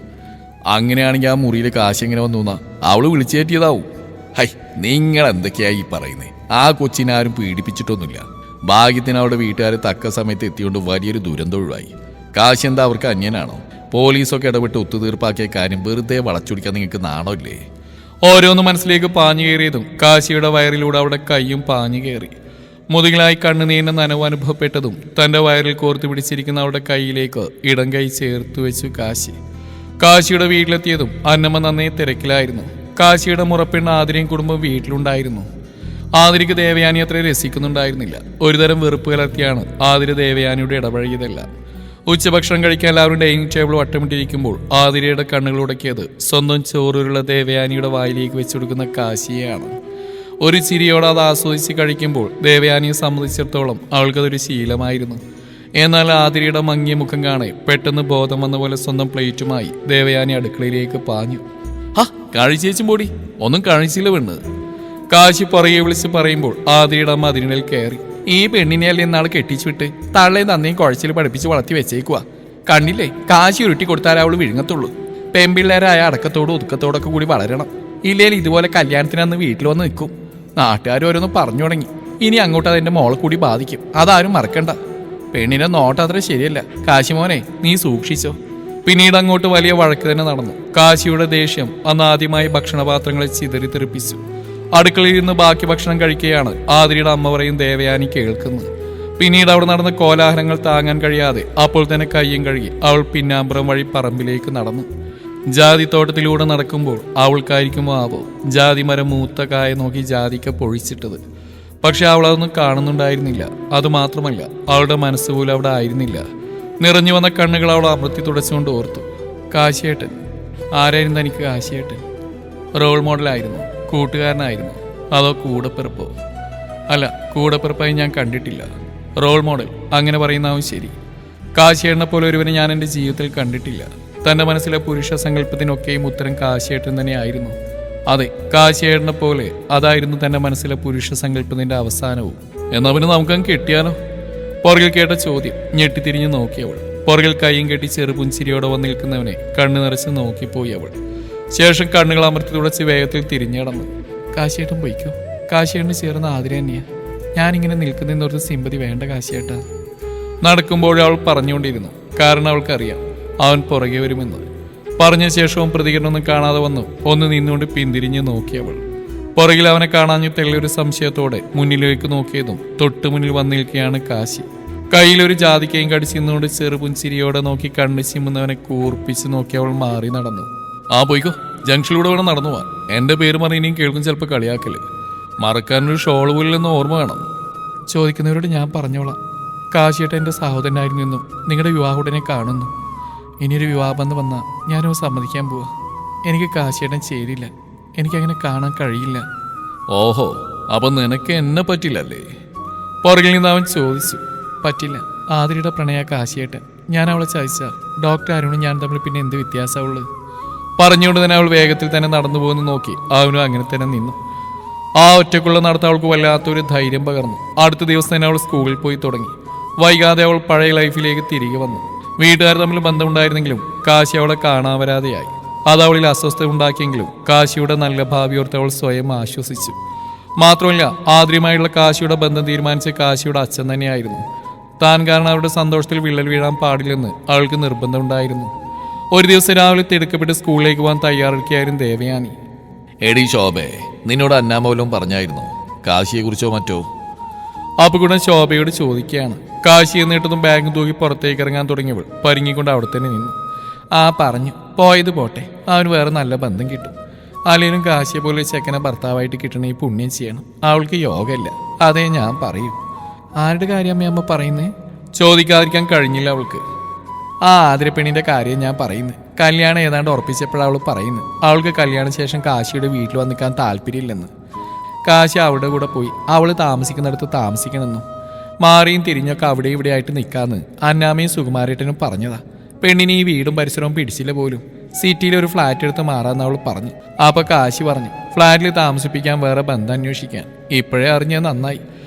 അങ്ങനെയാണെങ്കിൽ ആ മുറിയിൽ കാശ് എങ്ങനെ വന്നു എന്നാ അവള് വിളിച്ചേറ്റിയതാവും. ഹൈ, നിങ്ങൾ എന്തൊക്കെയായി പറയുന്നേ? ആ കൊച്ചിനെ ആരും പീഡിപ്പിച്ചിട്ടൊന്നുമില്ല. ഭാഗ്യത്തിന് അവിടെ വീട്ടുകാരെ തക്ക സമയത്ത് എത്തിയോണ്ട് വലിയൊരു ദുരന്തം ഒഴിവായി. കാശ് എന്താ അവർക്ക് അന്യനാണോ? പോലീസൊക്കെ ഇടപെട്ട് ഒത്തുതീർപ്പാക്കിയ കാര്യം വെറുതെ വളച്ചൊടിക്കാൻ നിങ്ങൾക്ക് നാണമില്ലേ? ഓരോന്ന് മനസ്സിലേക്ക് പാഞ്ഞു കയറിയതും കാശിയുടെ വയറിലൂടെ അവിടെ കയ്യും പാഞ്ഞു കയറി. മുതുകിലായി കണ്ണുനീരിന് നനവ് അനുഭവപ്പെട്ടതും തന്റെ വയറിൽ കോർത്തു പിടിച്ചിരിക്കുന്ന അവരുടെ കൈയിലേക്ക് ഇടം കൈ ചേർത്തു വെച്ചു കാശി. കാശിയുടെ വീട്ടിലെത്തിയതും അന്നമ്മ നന്നേ തിരക്കിലായിരുന്നു. കാശിയുടെ മുറപ്പെണ്ണ ആതിരയും കുടുംബം വീട്ടിലുണ്ടായിരുന്നു. ആതിരയ്ക്ക് ദേവയാനി അത്ര രസിക്കുന്നുണ്ടായിരുന്നില്ല. ഒരുതരം വെറുപ്പ് കലർത്തിയാണ് ആതിര ദേവയാനിയുടെ ഇടപഴകിയതെല്ലാം. ഉച്ചഭക്ഷണം കഴിക്കാൻ എല്ലാവരും ഡൈനിങ് ടേബിൾ വട്ടമിട്ടിരിക്കുമ്പോൾ ആതിരയുടെ കണ്ണുകൾ ഉടക്കിയത് സ്വന്തം ചോറുള്ള ദേവയാനിയുടെ വായിലേക്ക് വെച്ചു കൊടുക്കുന്ന കാശിയെയാണ്. ഒരു ചിരിയോടെ അത് ആസ്വദിച്ച് കഴിക്കുമ്പോൾ ദേവയാനിയെ സംബന്ധിച്ചിടത്തോളം അവൾക്കതൊരു ശീലമായിരുന്നു. എന്നാൽ ആതിരയുടെ മങ്ങിയ മുഖം കാണെ പെട്ടെന്ന് ബോധം വന്ന പോലെ സ്വന്തം പ്ലേറ്റുമായി ദേവയാനി അടുക്കളയിലേക്ക് പാഞ്ഞു. കഴിച്ചേച്ചും പൊടി ഒന്നും കഴിച്ചില്ല പെണ്ണ്. കാശി പുറകെ വിളിച്ച് പറയുമ്പോൾ ആതിരയുടെ അമ്മ അതിനിടയിൽ കയറി. ഈ പെണ്ണിനെ അല്ലേ എന്നാൾ കെട്ടിച്ചു വിട്ട് തള്ളയും തന്നെയും കുഴച്ചിൽ പഠിപ്പിച്ച് വളർത്തി വെച്ചേക്കുവാ. കണ്ണില്ലേ, കാശി ഉരുട്ടി കൊടുത്താലേ അവള് വിഴുങ്ങത്തുള്ളൂ. പെൺപിള്ളേരായ അടക്കത്തോടും ഒതുക്കത്തോടൊക്കെ കൂടി വളരണം. ഇല്ലെങ്കിൽ ഇതുപോലെ കല്യാണത്തിനന്ന് വീട്ടിൽ വന്ന് നിൽക്കും. നാട്ടുകാർ ഓരോന്ന് പറഞ്ഞു തുടങ്ങി. ഇനി അങ്ങോട്ട് അതെന്റെ മോളെ കൂടി ബാധിക്കും. അതാരും മറക്കണ്ട. പെണ്ണിന്റെ നോട്ടം അത്ര ശരിയല്ല. കാശിമോനെ, നീ സൂക്ഷിച്ചോ. പിന്നീട് അങ്ങോട്ട് വലിയ വഴക്ക് തന്നെ നടന്നു. കാശിയുടെ ദേഷ്യം അന്ന് ആദ്യമായി ഭക്ഷണപാത്രങ്ങളെ ചിതറി തെറിപ്പിച്ചു. അടുക്കളയിൽ നിന്ന് ബാക്കി ഭക്ഷണം കഴിക്കുകയാണ് ആതിരയുടെ അമ്മ പറയും ദേവയാനി കേൾക്കുന്നത്. പിന്നീട് അവിടെ നടന്ന കോലാഹലങ്ങൾ താങ്ങാൻ കഴിയാതെ അപ്പോൾ തന്നെ കയ്യും കഴുകി അവൾ പിന്നാമ്പുറം വഴി പറമ്പിലേക്ക് നടന്നു. ജാതിത്തോട്ടത്തിലൂടെ നടക്കുമ്പോൾ അവൾക്കായിരിക്കുമോ ആവോ ജാതി മരം മൂത്ത കായ നോക്കി ജാതിക്ക പൊഴിച്ചിട്ടത്. പക്ഷെ അവൾ അതൊന്നും കാണുന്നുണ്ടായിരുന്നില്ല. അതുമാത്രമല്ല, അവളുടെ മനസ്സുപോലും അവിടെ ആയിരുന്നില്ല. നിറഞ്ഞു വന്ന കണ്ണുകൾ അവൾ അമർത്തി തുടച്ചുകൊണ്ട് ഓർത്തു. കാശിയേട്ടൻ ആരായിരുന്നു തനിക്ക്? കാശിയേട്ടൻ റോൾ മോഡലായിരുന്നു, കൂട്ടുകാരനായിരുന്നു, അതോ കൂടപ്പിറപ്പോ? അല്ല, കൂടപ്പിറപ്പായി ഞാൻ കണ്ടിട്ടില്ല. റോൾ മോഡൽ അങ്ങനെ പറയുന്നതാവും ശരി. കാശിയേട്ടനെ പോലെ ഒരുവനെ ഞാൻ എൻ്റെ ജീവിതത്തിൽ കണ്ടിട്ടില്ല. തൻ്റെ മനസ്സിലെ പുരുഷ സങ്കല്പത്തിനൊക്കെയും ഉത്തരം കാശിയേട്ടൻ തന്നെയായിരുന്നു. അതെ, കാശിയേട്ടനെ പോലെ അതായിരുന്നു തൻ്റെ മനസ്സിലെ പുരുഷ സങ്കല്പത്തിൻ്റെ അവസാനവും. എന്നാൽ പിന്നെ നമുക്കങ്ങ് കെട്ടിയാലോ? പുറകിൽ കേട്ട ചോദ്യം ഞെട്ടിത്തിരിഞ്ഞ് നോക്കിയവൾ. പുറകിൽ കൈയും കെട്ടി ചെറുപുഞ്ചിരിയോടെ വന്ന് നിൽക്കുന്നവനെ കണ്ണു നിറച്ച് നോക്കിപ്പോയി അവൾ. ശേഷം കണ്ണുകൾ അമർത്തി തുടച്ച് വേഗത്തിൽ തിരിഞ്ഞടന്നു. കാശിയേട്ടൻ പോയിക്കോ. കാശിയേട്ടന് ചേർന്ന ആതിര തന്നെയാ. ഞാനിങ്ങനെ നിൽക്കുന്നതിനോർത്ത് സിമ്പതി വേണ്ട കാശിയേട്ടാ. നടക്കുമ്പോൾ അവൾ പറഞ്ഞുകൊണ്ടിരുന്നു. കാരണം അവൾക്കറിയാം അവൻ പുറകെ വരുമെന്ന്. പറഞ്ഞ ശേഷവും പ്രതികരണമൊന്നും കാണാതെ വന്നു ഒന്ന് നിന്നുകൊണ്ട് പിന്തിരിഞ്ഞ് നോക്കിയവൾ. പുറകിൽ അവനെ കാണാഞ്ഞു തെളിയൊരു സംശയത്തോടെ മുന്നിലേക്ക് നോക്കിയതും തൊട്ടു മുന്നിൽ വന്നു നിൽക്കുകയാണ് കാശി. കയ്യിലൊരു ജാതിക്കയും കടിച്ചിരുന്നുകൊണ്ട് ചെറുപുഞ്ചിരിയോടെ നോക്കി കണ്ണു ചിമ്മുന്നവനെ കൂർപ്പിച്ച് നോക്കി അവൾ മാറി നടന്നു. ആ പോയിക്കോ, ജംഗ്ഷനിലൂടെ വേണം നടന്നു പോവാൻ. എന്റെ പേര് പറഞ്ഞ് ഇനിയും കേൾക്കും ചിലപ്പോൾ കളിയാക്കല്. മറക്കാനൊരു ഷോൾ പോലെന്ന് ഓർമ്മ വേണം. ചോദിക്കുന്നവരോട് ഞാൻ പറഞ്ഞോളാം. കാശിയേട്ടൻ എൻ്റെ സഹോദരനായിരുന്നു എന്നും നിങ്ങളുടെ വിവാഹം ഉടനെ കാണുന്നു. ഇനിയൊരു വിവാഹബന്ധം വന്നാൽ ഞാനത് സമ്മതിക്കാൻ പോവാ. എനിക്ക് കാശിയേട്ടൻ ചേരില്ല. എനിക്കങ്ങനെ കാണാൻ കഴിയില്ല. ഓഹോ, അപ്പൊ നിനക്ക് എന്നെ പറ്റില്ലല്ലേ? പുറകിൽ നിന്ന് അവൻ ചോദിച്ചു. പറ്റില്ല. ആതിരയുടെ പ്രണയ കാശിയേട്ടൻ. ഞാൻ അവളെ ചതിച്ച ഡോക്ടർ അരുണും ഞാൻ തമ്മിൽ പിന്നെ എന്ത് വ്യത്യാസമുള്ളത്? പറഞ്ഞുകൊണ്ട് തന്നെ അവൾ വേഗത്തിൽ തന്നെ നടന്നു പോകുന്നു നോക്കി അവനും അങ്ങനെ തന്നെ നിന്നു. ആ ഒറ്റക്കുള്ള നടത്ത അവൾക്ക് വല്ലാത്തൊരു ധൈര്യം പകർന്നു. അടുത്ത ദിവസം തന്നെ അവൾ സ്കൂളിൽ പോയി തുടങ്ങി. വൈകാതെ അവൾ പഴയ ലൈഫിലേക്ക് തിരികെ വന്നു. വീട്ടുകാർ തമ്മിൽ ബന്ധമുണ്ടായിരുന്നെങ്കിലും കാശി അവളെ കാണാൻ വരാതെയായി. അത് അവളിൽ അസ്വസ്ഥത ഉണ്ടാക്കിയെങ്കിലും കാശിയുടെ നല്ല ഭാവി ഓർത്ത് അവൾ സ്വയം ആശ്വസിച്ചു. മാത്രമല്ല, ആദ്യമായുള്ള കാശിയുടെ ബന്ധം തീരുമാനിച്ച കാശിയുടെ അച്ഛൻ തന്നെയായിരുന്നു. താൻ കാരണം അവരുടെ സന്തോഷത്തിൽ വിള്ളൽ വീഴാൻ പാടില്ലെന്ന് അവൾക്ക് നിർബന്ധമുണ്ടായിരുന്നു. ഒരു ദിവസം രാവിലെ തിടുക്കപ്പെട്ട് സ്കൂളിലേക്ക് പോകാൻ തയ്യാറെടുക്കുകയായിരുന്നു ദേവയാനി. എടി ശോഭേ, നിന്നോട് അന്നാമോലും പറഞ്ഞായിരുന്നു കാശിയെ കുറിച്ചോ മറ്റോ? അപ്പുകുടൻ ശോഭയോട് ചോദിക്കുകയാണ്. കാശി എന്നിട്ടതും ബാഗ് തൂക്കി പുറത്തേക്ക് ഇറങ്ങാൻ തുടങ്ങിയവൾ പരിങ്ങിക്കൊണ്ട് അവിടെ തന്നെ നിന്നു. ആ പറഞ്ഞു. പോയത് പോട്ടെ, അവന് വേറെ നല്ല ബന്ധം കിട്ടും. അല്ലെങ്കിലും കാശിയെ പോലെ ചെക്കനെ ഭർത്താവായിട്ട് കിട്ടണ ഈ പുണ്യം ചെയ്യണം. അവൾക്ക് യോഗമില്ല, അതേ ഞാൻ പറയൂ. ആരുടെ കാര്യം അമ്മ പറയുന്നേ? ചോദിക്കാതിരിക്കാൻ കഴിഞ്ഞില്ല അവൾക്ക്. ആ ആതിരപ്പെണ്ണിന്റെ കാര്യം ഞാൻ പറയുന്നത്. കല്യാണം ഏതാണ്ട് ഉറപ്പിച്ചപ്പോഴാണ് അവൾ പറയുന്നത് അവൾക്ക് കല്യാണ ശേഷം കാശിയുടെ വീട്ടിൽ വന്ന് നിൽക്കാൻ താല്പര്യമില്ലെന്ന്. കാശി അവളുടെ കൂടെ പോയി അവൾ താമസിക്കുന്നിടത്ത് താമസിക്കണമെന്നും മാറിയും തിരിഞ്ഞൊക്കെ അവിടെ ഇവിടെ ആയിട്ട് നിൽക്കാന്ന് അന്നാമയും സുകുമാരേട്ടനും പറഞ്ഞതാ. പെണ്ണിന് ഈ വീടും പരിസരവും പിടിച്ചില്ല പോലും. സിറ്റിയിൽ ഒരു ഫ്ലാറ്റ് എടുത്ത് മാറാന്ന് അവൾ പറഞ്ഞു. അപ്പൊ കാശി പറഞ്ഞു ഫ്ലാറ്റിൽ താമസിപ്പിക്കാൻ വേറെ ബന്ധം അന്വേഷിക്കാൻ. ഇപ്പോഴേ അറിഞ്ഞത് നന്നായി.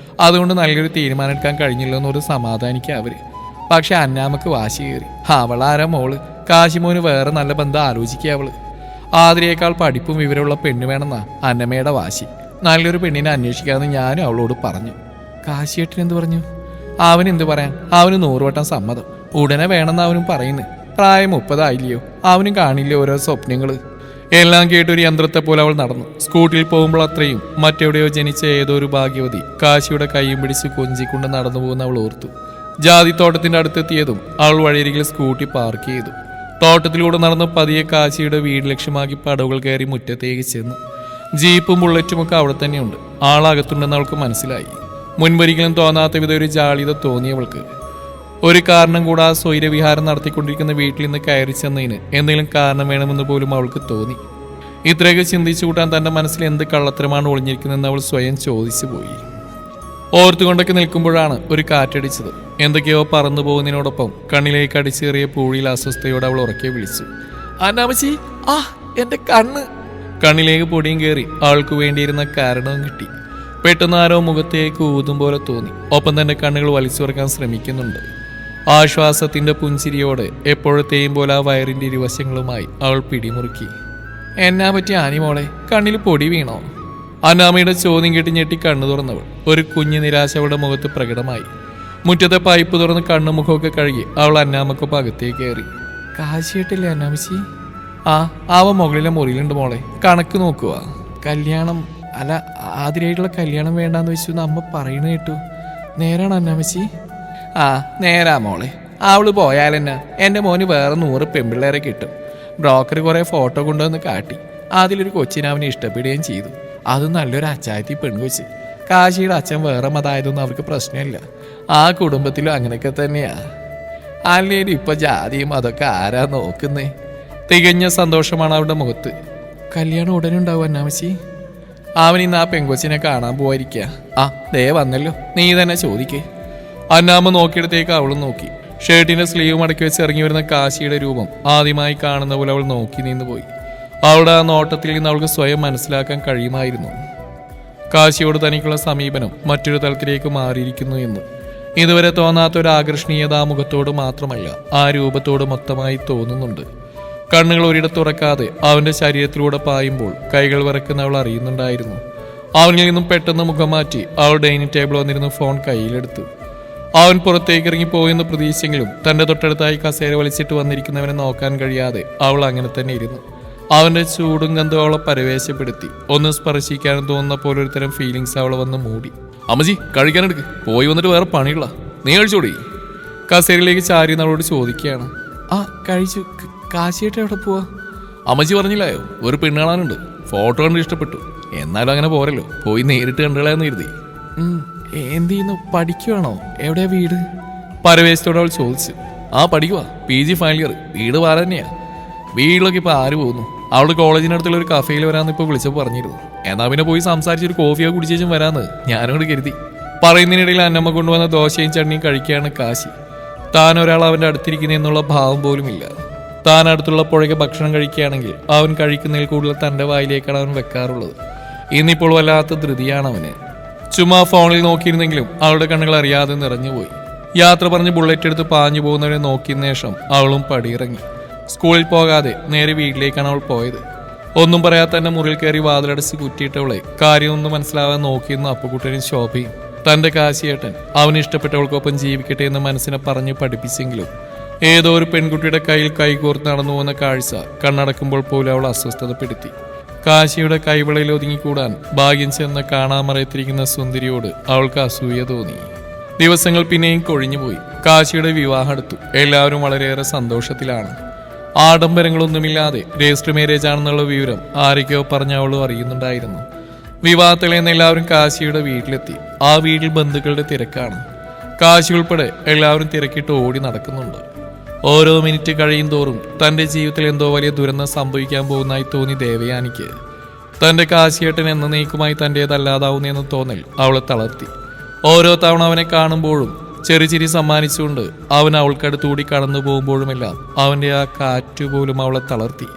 അതുകൊണ്ട് നല്ലൊരു തീരുമാനം എടുക്കാൻ കഴിഞ്ഞില്ലെന്നൊരു സമാധാനിക്കുക അവര്. പക്ഷെ അന്നാമക്ക് വാശി കയറി. അവളാരാ മോള്? കാശിമോന് വേറെ നല്ല ബന്ധം ആലോചിക്കുക അവള്. ആതിരയേക്കാൾ പഠിപ്പും വിവരമുള്ള പെണ്ണ് വേണമെന്നാ അന്നമ്മയുടെ വാശി. നല്ലൊരു പെണ്ണിനെ അന്വേഷിക്കാമെന്ന് ഞാനും അവളോട് പറഞ്ഞു. കാശിയേട്ടൻ എന്ത് പറഞ്ഞു? അവനെന്ത് പറയാൻ, അവന് 100 വട്ടം സമ്മതം. ഉടനെ വേണമെന്ന് അവനും പറയുന്നു. പ്രായം 30 ആയില്ലയോ, അവനും കാണില്ലേ ഓരോ സ്വപ്നങ്ങള്. എല്ലാം കേട്ടൊരു യന്ത്രത്തെ പോലെ അവൾ നടന്നു. സ്കൂട്ടിൽ പോകുമ്പോൾ അത്രയും മറ്റെവിടെയോ ജനിച്ച ഏതോ ഒരു ഭാഗ്യവതി കാശിയുടെ കൈയും പിടിച്ച് കൊഞ്ചിക്കൊണ്ട് നടന്നു പോകുന്ന അവൾ ഓർത്തു. ജാതിത്തോട്ടത്തിന്റെ അടുത്തെത്തിയതും അവൾ വഴിയരികിൽ സ്കൂട്ടി പാർക്ക് ചെയ്തു. തോട്ടത്തിലൂടെ നടന്ന് പതിയെ കാശിയുടെ വീട് ലക്ഷ്യമാക്കി പടവുകൾ കയറി മുറ്റത്തേക്ക് ചെന്നു. ജീപ്പും ബുള്ളറ്റുമൊക്കെ അവിടെ തന്നെയുണ്ട്. ആളകത്തുണ്ടെന്ന് അവൾക്ക് മനസ്സിലായി. മുൻപൊരിക്കലും തോന്നാത്ത വിധ ഒരു ജാളിത തോന്നിയവൾക്ക്. ഒരു കാരണം കൂടാതെ സ്വൈരവിഹാരം നടത്തിക്കൊണ്ടിരിക്കുന്ന വീട്ടിൽ നിന്ന് കയറി ചെന്നതിന് എന്തെങ്കിലും കാരണം വേണമെന്ന് പോലും അവൾക്ക് തോന്നി. ഇത്രയൊക്കെ ചിന്തിച്ചു കൂട്ടാൻ തന്റെ മനസ്സിൽ എന്ത് കള്ളത്തരമാണ് ഒളിഞ്ഞിരിക്കുന്നതെന്ന് അവൾ സ്വയം ചോദിച്ചു പോയി. ഓർത്തുകൊണ്ടൊക്കെ നിൽക്കുമ്പോഴാണ് ഒരു കാറ്റടിച്ചത്. എന്തൊക്കെയോ പറന്നു പോകുന്നതിനോടൊപ്പം കണ്ണിലേക്ക് അടിച്ചേറിയ പൂഴിയിൽ അസ്വസ്ഥയോടെ അവൾ ഉറക്കെ വിളിച്ചു, അന്നാമച്ചി, ആ എന്റെ കണ്ണ്. കണ്ണിലേക്ക് പൊടിയും കയറി. അവൾക്ക് വേണ്ടിയിരുന്ന കാരണവും കിട്ടി. പെട്ടെന്ന് ആരോ മുഖത്തേക്ക് ഊതും പോലെ തോന്നി. ഒപ്പം തന്നെ കണ്ണുകൾ വലിച്ചുറക്കാൻ ശ്രമിക്കുന്നുണ്ട്. ആശ്വാസത്തിന്റെ പുഞ്ചിരിയോടെ എപ്പോഴത്തെയും പോലെ ആ വയറിന്റെ ഇരുവശങ്ങളുമായി അവൾ പിടിമുറുക്കി. എന്നാ പറ്റി ആനിമോളെ, കണ്ണിൽ പൊടി വീണോ? അന്നാമയുടെ ചോദ്യം കേട്ട് ഞെട്ടി കണ്ണു തുറന്നവൾ. ഒരു കുഞ്ഞു നിരാശ അവളുടെ മുഖത്ത് പ്രകടമായി. മുറ്റത്തെ പൈപ്പ് തുറന്ന് കണ്ണു മുഖമൊക്കെ കഴുകി അവൾ അന്നാമക്കൊപ്പം അകത്തേക്ക് കയറി. കാശിയിട്ടില്ലേ അന്നാമച്ചി? ആ, അവ മുകളിലെ മുറിയിലുണ്ട് മോളെ. കണക്ക് നോക്കുക. കല്യാണം അല്ല, ആതിരായിട്ടുള്ള കല്യാണം വേണ്ടാന്ന് വെച്ചു അമ്മ പറയണ കേട്ടു. നേരാണ് അന്നാമച്ചി? ആ നേരാ മോളെ. അവള് പോയാലെന്നാ, എൻ്റെ മോന് വേറെ 100 പെൺപിള്ളേരെ കിട്ടും. ബ്രോക്കർ കുറെ ഫോട്ടോ കൊണ്ടുവന്ന് കാട്ടി. അതിലൊരു കൊച്ചിനെ അവനെ ഇഷ്ടപ്പെടുകയും ചെയ്തു. അത് നല്ലൊരു അച്ചായത്തി പെൺകൊച്ച്. കാശിയുടെ അച്ഛൻ വേറെ മതായതൊന്നും അവർക്ക് പ്രശ്നമില്ല. ആ കുടുംബത്തിലും അങ്ങനെയൊക്കെ തന്നെയാ. അല്ലേലും ഇപ്പൊ ജാതിയും അതൊക്കെ ആരാ നോക്കുന്നേ? തികഞ്ഞ സന്തോഷമാണ് അവരുടെ മുഖത്ത്. കല്യാണം ഉടനെ ഉണ്ടാവും അന്നാമച്ചി? അവൻ ഇന്ന് ആ പെങ്കൊച്ചിനെ കാണാൻ പോയിരിക്കുക. ആ ദേ വന്നല്ലോ, നീ തന്നെ ചോദിക്കേ. അന്നാമ്മ നോക്കിയിടത്തേക്ക് അവളും നോക്കി. ഷർട്ടിന്റെ സ്ലീവ് മടക്കി വെച്ച് ഇറങ്ങി വരുന്ന കാശിയുടെ രൂപം ആദ്യമായി കാണുന്ന പോലെ അവൾ നോക്കി നിന്നുപോയി. അവളുടെ ആ നോട്ടത്തിൽ നിന്ന് അവൾക്ക് സ്വയം മനസ്സിലാക്കാൻ കഴിയുമായിരുന്നു കാശിയോട് തനിക്കുള്ള സമീപനം മറ്റൊരു തലത്തിലേക്ക് മാറിയിരിക്കുന്നു എന്ന്. ഇതുവരെ തോന്നാത്ത ഒരു ആകർഷണീയത ആ മുഖത്തോട് മാത്രമല്ല, ആ രൂപത്തോട് മൊത്തമായി തോന്നുന്നുണ്ട്. കണ്ണുകൾ ഒരിടത്തുറക്കാതെ അവന്റെ ശരീരത്തിലൂടെ പായുമ്പോൾ കൈകൾ വിറക്കുന്ന അവൾ അറിയുന്നുണ്ടായിരുന്നു. അവനിൽ നിന്നും പെട്ടെന്ന് മുഖം മാറ്റി അവൾ ഡൈനിങ് ടേബിൾ വന്നിരുന്ന് ഫോൺ കയ്യിലെടുത്തു. അവൻ പുറത്തേക്ക് ഇറങ്ങി പോയെന്ന് പ്രതീക്ഷിച്ചെങ്കിലും തന്റെ തൊട്ടടുത്തായി കസേര വലിച്ചിട്ട് വന്നിരിക്കുന്നവനെ നോക്കാൻ കഴിയാതെ അവൾ അങ്ങനെ തന്നെ ഇരുന്നു. അവന്റെ ചൂടും ഗന്ധവും അവളെ പരവേശപ്പെടുത്തി. ഒന്ന് സ്പർശിക്കാനും തോന്നുന്ന പോലെ ഒരു തരം ഫീലിങ്സ് അവളെ വന്ന് മൂടി. അമ്മജി കഴിക്കാനെടുക്ക്, പോയി വന്നിട്ട് വേറെ പണിയുള്ള, നീ കഴിച്ചോടി. കസേരയിലേക്ക് ചാരി അവളോട് ചോദിക്കുകയാണ്. ആ കഴിച്ചു. കാശിയായിട്ട് എവിടെ പോവാ? അമ്മച്ചി പറഞ്ഞില്ലായോ, ഒരു പെണ്ണ് കാണാനുണ്ട്. ഫോട്ടോ കണ്ട് ഇഷ്ടപ്പെട്ടു. എന്നാലും അങ്ങനെ പോരല്ലോ, പോയി നേരിട്ട് കണ്ടുകളയാന്ന് കരുതി. എന്ത് ചെയ്യുന്നു? പഠിക്കുവാണോ? എവിടെയാ വീട്? പരവേശത്തോടെ അവൾ ചോദിച്ചു. ആ പഠിക്കുവാ, PG ഫൈനൽ ഇയർ. വീട് വേറെ തന്നെയാ. വീട്ടിലൊക്കെ ഇപ്പൊ ആര് പോകുന്നു? അവള് കോളേജിനടുത്തുള്ള ഒരു കഫേയിൽ വരാന്ന് ഇപ്പൊ വിളിച്ചപ്പോൾ പറഞ്ഞിരുന്നു. എന്നാ പിന്നെ പോയി സംസാരിച്ചൊരു കോഫിയോ കുടിച്ചേച്ചും വരാന്ന് ഞാനോട് കരുതി. പറയുന്നതിനിടയിൽ അന്നമ്മ കൊണ്ടുവന്ന ദോശയും ചട്നിയും കഴിക്കുകയാണ് കാശി. താൻ ഒരാൾ അവന്റെ അടുത്തിരിക്കുന്ന എന്നുള്ള ഭാവം പോലുമില്ല. താൻ അടുത്തുള്ള പുഴയ്ക്ക് ഭക്ഷണം കഴിക്കുകയാണെങ്കിൽ അവൻ കഴിക്കുന്നതിൽ കൂടുതൽ തന്റെ വായിലേക്കാണ് അവൻ വെക്കാറുള്ളത്. ഇന്നിപ്പോൾ വല്ലാത്ത ധൃതിയാണ് അവന്. ചുമ്മാ ഫോണിൽ നോക്കിയിരുന്നെങ്കിലും അവളുടെ കണ്ണുകൾ അറിയാതെ നിറഞ്ഞുപോയി. യാത്ര പറഞ്ഞ് ബുള്ളറ്റ് എടുത്ത് പാഞ്ഞു പോകുന്നവരെ നോക്കിയതിനു ശേഷം അവളും പടിയിറങ്ങി. സ്കൂളിൽ പോകാതെ നേരെ വീട്ടിലേക്കാണ് അവൾ പോയത്. ഒന്നും പറയാതെ തന്നെ മുറിയിൽ കയറി വാതിലടച്ച് കുറ്റിയിട്ടവളെ കാര്യമൊന്നും മനസ്സിലാവാൻ നോക്കിയെന്ന് അപ്പുകുട്ടനും ശോഭയും. തന്റെ കാശിയേട്ടൻ അവന് ഇഷ്ടപ്പെട്ടവൾക്കൊപ്പം ജീവിക്കട്ടെ എന്ന് മനസ്സിനെ പറഞ്ഞു പഠിപ്പിച്ചെങ്കിലും ഏതോ ഒരു പെൺകുട്ടിയുടെ കയ്യിൽ കൈകോർത്ത് നടന്നു പോകുന്ന കാഴ്ച കണ്ണടക്കുമ്പോൾ പോലും അവൾ അസ്വസ്ഥതപ്പെടുത്തി. കാശിയുടെ കൈവിളയിൽ ഒതുങ്ങിക്കൂടാൻ ഭാഗ്യം ചെന്ന് കാണാമറയത്തിരിക്കുന്ന സുന്ദരിയോട് അവൾക്ക് അസൂയ തോന്നി. ദിവസങ്ങൾ പിന്നെയും കൊഴിഞ്ഞുപോയി. കാശിയുടെ വിവാഹം അടുത്തു. എല്ലാവരും വളരെയേറെ സന്തോഷത്തിലാണ്. ആഡംബരങ്ങളൊന്നുമില്ലാതെ രജിസ്റ്റർ മാരേജ് ആണെന്നുള്ള വിവരം ആരൊക്കെയോ പറഞ്ഞ അവളും അറിയുന്നുണ്ടായിരുന്നു. വിവാഹത്തിലെന്ന് എല്ലാവരും കാശിയുടെ വീട്ടിലെത്തി. ആ വീട്ടിൽ ബന്ധുക്കളുടെ തിരക്കാണ്. കാശി ഉൾപ്പെടെ എല്ലാവരും തിരക്കിട്ട് ഓടി നടക്കുന്നുണ്ട്. ഓരോ മിനിറ്റ് കഴിയും തോറും തന്റെ ജീവിതത്തിൽ എന്തോ വലിയ ദുരന്തം സംഭവിക്കാൻ പോകുന്നതായി തോന്നി ദേവയാനിക്ക്. തന്റെ കാശിയേട്ടൻ എന്നേക്കുമായി തന്റേതല്ലാതാവുന്നെന്ന് തോന്നൽ അവളെ തളർത്തി. ഓരോ തവണ അവനെ കാണുമ്പോഴും ചെറുചിരി സമ്മാനിച്ചുകൊണ്ട് അവൻ അവൾക്കടുത്തുകൂടി കടന്നു പോകുമ്പോഴുമെല്ലാം അവന്റെ ആ കാറ്റുപോലും അവളെ തളർത്തി.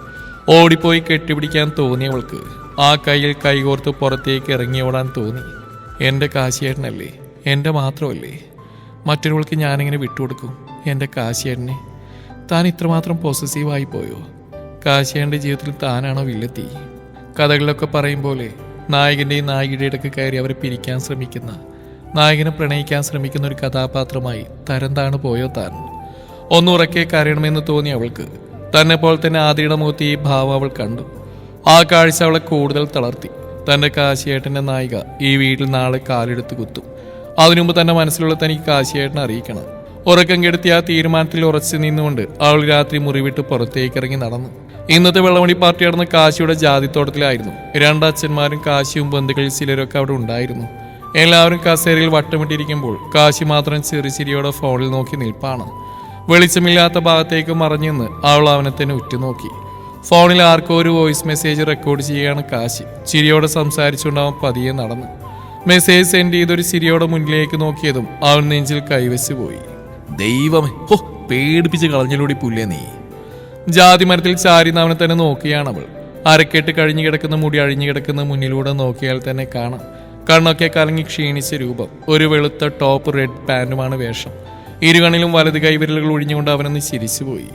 ഓടിപ്പോയി കെട്ടിപ്പിടിക്കാൻ തോന്നിയവൾക്ക് ആ കയ്യിൽ കൈകോർത്ത് പുറത്തേക്ക് ഇറങ്ങി ഓടാൻ തോന്നി. എന്റെ കാശിയേട്ടനല്ലേ, എന്റെ മാത്രമല്ലേ, മറ്റൊരാൾക്ക് ഞാനിങ്ങനെ വിട്ടുകൊടുക്കും എന്റെ കാശിയേട്ടനെ? താൻ ഇത്രമാത്രം പോസസീവായി പോയോ? കാശിയേട്ടൻ്റെ ജീവിതത്തിൽ താനാണോ വില്ലെത്തി? കഥകളിലൊക്കെ പറയും പോലെ നായകന്റെയും നായികയുടെ ഇടയ്ക്ക് കയറി അവരെ പിരിക്കാൻ ശ്രമിക്കുന്ന, നായകനെ പ്രണയിക്കാൻ ശ്രമിക്കുന്ന ഒരു കഥാപാത്രമായി തരം താണ് പോയോ താൻ? ഒന്നുറക്കെ കരയണമെന്ന് തോന്നി അവൾക്ക്. തന്നെ പോലെ തന്നെ ആദിയുടെ മുഖത്ത് ഈ ഭാവം അവൾ കണ്ടു. ആ കാഴ്ച അവളെ കൂടുതൽ തളർത്തി. തന്റെ കാശിയേട്ടന്റെ നായിക ഈ വീട്ടിൽ നാളെ കാലെടുത്ത് കുത്തും. അതിനുമുമ്പ് തന്റെ മനസ്സിലുള്ള തനിക്ക് കാശിയേട്ടനെ അറിയിക്കണം. ഉറക്കം കെടുത്തി ആ തീരുമാനത്തിൽ ഉറച്ചു നിന്നുകൊണ്ട് അവൾ രാത്രി മുറിവിട്ട് പുറത്തേക്ക് ഇറങ്ങി നടന്നു. ഇന്നത്തെ വെള്ളമണി പാർട്ടി നടന്ന കാശിയുടെ ജാതിത്തോട്ടത്തിലായിരുന്നു. രണ്ടച്ഛന്മാരും കാശിയും ബന്ധുക്കളിൽ ചിലരൊക്കെ അവിടെ ഉണ്ടായിരുന്നു. എല്ലാവരും കസേരയിൽ വട്ടമിട്ടിരിക്കുമ്പോൾ കാശി മാത്രം ചെറുചിരിയോടെ ഫോണിൽ നോക്കി നിൽപ്പാണ്. വെളിച്ചമില്ലാത്ത ഭാഗത്തേക്ക് മറഞ്ഞെന്ന് അവൾ അവനെ തന്നെ ഉറ്റുനോക്കി. ഫോണിൽ ആർക്കോ ഒരു വോയിസ് മെസ്സേജ് റെക്കോർഡ് ചെയ്യുകയാണ് കാശി. ചിരിയോടെ സംസാരിച്ചുകൊണ്ട് അവൻ പതിയെ നടന്നു. മെസ്സേജ് സെൻഡ് ചെയ്തൊരു ചിരിയോടെ മുന്നിലേക്ക് നോക്കിയതും അവൻ നെഞ്ചിൽ കൈവച്ചു പോയി. ദൈവമേ, ഹോ, പേടിപ്പിച്ച് കളഞ്ഞിലൂടി പുല്ലേ നീ. ജാതി മരത്തിൽ ചാരി അവനെ തന്നെ നോക്കിയാണ് അവൾ. അരക്കെട്ട് കഴിഞ്ഞു കിടക്കുന്ന മുടി അഴിഞ്ഞു കിടക്കുന്ന മുന്നിലൂടെ നോക്കിയാൽ തന്നെ കാണാം. കണ്ണൊക്കെ കലങ്ങി ക്ഷീണിച്ച രൂപം. ഒരു വെളുത്ത ടോപ്പ്, റെഡ് പാന്റുമാണ് വേഷം. ഇരുകണ്ണിലും വലത് കൈവിരലുകൾ ഒഴിഞ്ഞുകൊണ്ട് അവനൊന്ന് ചിരിച്ചുപോയി.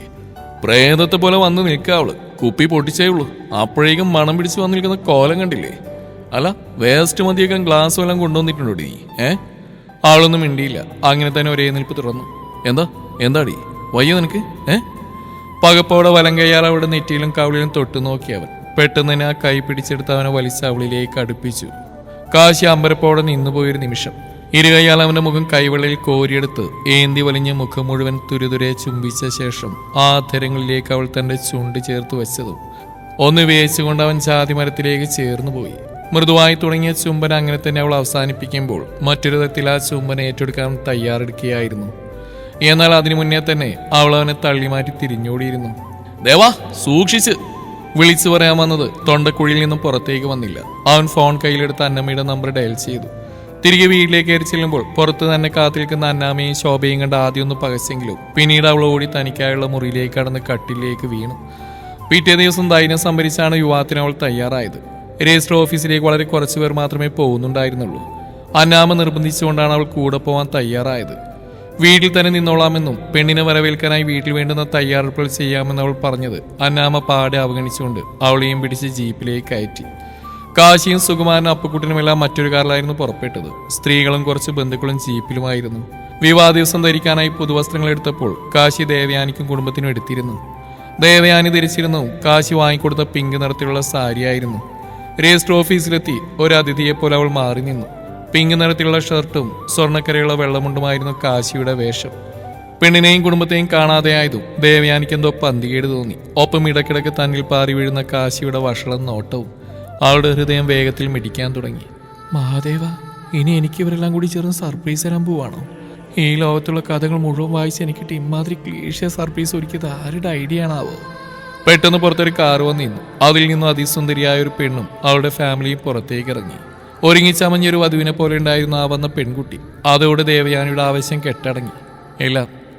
പ്രേതത്തെ പോലെ വന്ന് നിൽക്കാവള്. കുപ്പി പൊട്ടിച്ചേ ഉള്ളൂ, അപ്പോഴേക്കും മണം പിടിച്ച് വന്ന് നിൽക്കുന്ന കോലം കണ്ടില്ലേ? അല്ല, വേസ്റ്റ് മതിയൊക്കെ ഗ്ലാസ് വല്ലതും കൊണ്ടുവന്നിട്ടുണ്ടോ നീ? ആളൊന്നും മിണ്ടിയില്ല. അങ്ങനെ തന്നെ ഒരേ നിൽപ്പ് തുറന്നു. എന്താടി വയ്യ നിനക്ക്? പകപ്പോടെ വലം കൈയാൽ അവളുടെ നെറ്റിയിലും കവിളിലും തൊട്ടു നോക്കി അവൻ. പെട്ടെന്ന് തന്നെ ആ കൈ പിടിച്ചെടുത്ത് അവനെ വലിച്ച് അവളിലേക്ക് അടുപ്പിച്ചു. കാശി അമ്പരപ്പോടെ നിന്നുപോയൊരു നിമിഷം. ഇരുകൈയാൽ അവന്റെ മുഖം കൈവെള്ളയിൽ കോരിയെടുത്ത് ഏന്തി വലിഞ്ഞ മുഖം മുഴുവൻ തുരുതുരെ ചുംബിച്ച ശേഷം ആ അധരങ്ങളിലേക്ക് അവൾ തന്റെ ചുണ്ട് ചേർത്ത് വെച്ചതും ഒന്ന് വേച്ചുകൊണ്ട് അവൻ ജാതിമരത്തിലേക്ക് ചേർന്നു പോയി. മൃദുവായി തുടങ്ങിയ ചുംബന അങ്ങനെ തന്നെ അവൾ അവസാനിപ്പിക്കുമ്പോൾ മറ്റൊരു തരത്തിൽ ആ ചുംബന ഏറ്റെടുക്കാൻ തയ്യാറെടുക്കുകയായിരുന്നു. എന്നാൽ അതിനു മുന്നേ തന്നെ അവൾ അവനെ തള്ളിമാറ്റി തിരിഞ്ഞോടിയിരുന്നു. ദേവാ, സൂക്ഷിച്ച് വിളിച്ചു പറയാൻ വന്നത് തൊണ്ടക്കുഴിയിൽ നിന്നും പുറത്തേക്ക് വന്നില്ല. അവൻ ഫോൺ കയ്യിലെടുത്ത് അന്നമ്മയുടെ നമ്പർ ഡയൽ ചെയ്തു. തിരികെ വീട്ടിലേക്ക് കയറി ചെല്ലുമ്പോൾ പുറത്ത് തന്നെ കാത്തിരിക്കുന്ന അന്നാമയും ശോഭയും കണ്ട് ആദ്യം ഒന്ന് പകച്ചെങ്കിലും പിന്നീട് അവൾ ഓടി തനിക്കായുള്ള മുറിയിലേക്ക് കടന്ന് കട്ടിലേക്ക് വീണു. പിറ്റേ ദിവസം ധൈര്യം സംഭരിച്ചാണ് യുവാത്തിന് അവൾ തയ്യാറായത്. രജിസ്റ്റർ ഓഫീസിലേക്ക് വളരെ കുറച്ചു പേർ മാത്രമേ പോകുന്നുണ്ടായിരുന്നുള്ളൂ. അന്നാമ നിർബന്ധിച്ചുകൊണ്ടാണ് അവൾ കൂടെ പോവാൻ തയ്യാറായത്. വീട്ടിൽ തന്നെ നിന്നോളാമെന്നും പെണ്ണിനെ വരവേൽക്കാനായി വീട്ടിൽ വേണ്ടുന്ന തയ്യാറെടുപ്പുകൾ ചെയ്യാമെന്ന് അവൾ പറഞ്ഞത് അന്നാമ പാടെ അവഗണിച്ചുകൊണ്ട് അവളെയും പിടിച്ച് ജീപ്പിലേക്ക് കയറ്റി. കാശിയും സുകുമാരനും അപ്പുക്കുട്ടനുമെല്ലാം മറ്റൊരു കാറിലായിരുന്നു പുറപ്പെട്ടത്. സ്ത്രീകളും കുറച്ച് ബന്ധുക്കളും ജീപ്പിലുമായിരുന്നു. വിവാഹ ദിവസം ധരിക്കാനായി പുതുവസ്ത്രങ്ങൾ എടുത്തപ്പോൾ കാശി ദേവയാനിക്കും കുടുംബത്തിനും എടുത്തിരുന്നു. ദേവയാനി ധരിച്ചിരുന്നു കാശി വാങ്ങിക്കൊടുത്ത പിങ്ക് നിറത്തിലുള്ള സാരിയായിരുന്നു. രജിസ്റ്റർ ഓഫീസിലെത്തി ഒരു അതിഥിയെപ്പോലെ അവൾ മാറി നിന്നു. പിങ്ക് നിറത്തിലുള്ള ഷർട്ടും സ്വർണ്ണക്കരയുള്ള വെള്ളമുണ്ടുമായിരുന്നു കാശിയുടെ വേഷം. പെണ്ണിനെയും കുടുംബത്തെയും കാണാതെയായതും ദേവയാനിക്ക് എന്തോ പന്തികേട് തോന്നി. ഒപ്പം ഇടയ്ക്കിടയ്ക്ക് തന്നിൽ പാറി വീഴുന്ന കാശിയുടെ വഷളം നോട്ടവും അവളുടെ ഹൃദയം വേഗത്തിൽ മിടിക്കാൻ തുടങ്ങി. മഹാദേവ, ഇനി എനിക്ക് ഇവരെല്ലാം കൂടി ചേർന്ന് സർപ്രൈസ് തരാൻ പോവാണോ? ഈ ലോകത്തുള്ള കഥകൾ മുഴുവൻ വായിച്ച് എനിക്കിട്ട് ഇമാതിരി ക്ലീശ സർപ്രൈസ് ഒരുക്കിയത് ആരുടെ ഐഡിയ ആണാവോ? പെട്ടെന്ന് പുറത്തൊരു കാർ വന്ന് നിന്നു. അതിൽ നിന്നും അതിസുന്ദരിയായ ഒരു പെണ്ണും അവളുടെ ഫാമിലിയും പുറത്തേക്ക് ഇറങ്ങി. ഒരുങ്ങിച്ചമഞ്ഞൊരു വധുവിനെ പോലെ ഉണ്ടായിരുന്ന ആ വന്ന പെൺകുട്ടി. അതോടെ ദേവയാനിയുടെ ആവശ്യം കെട്ടടങ്ങി.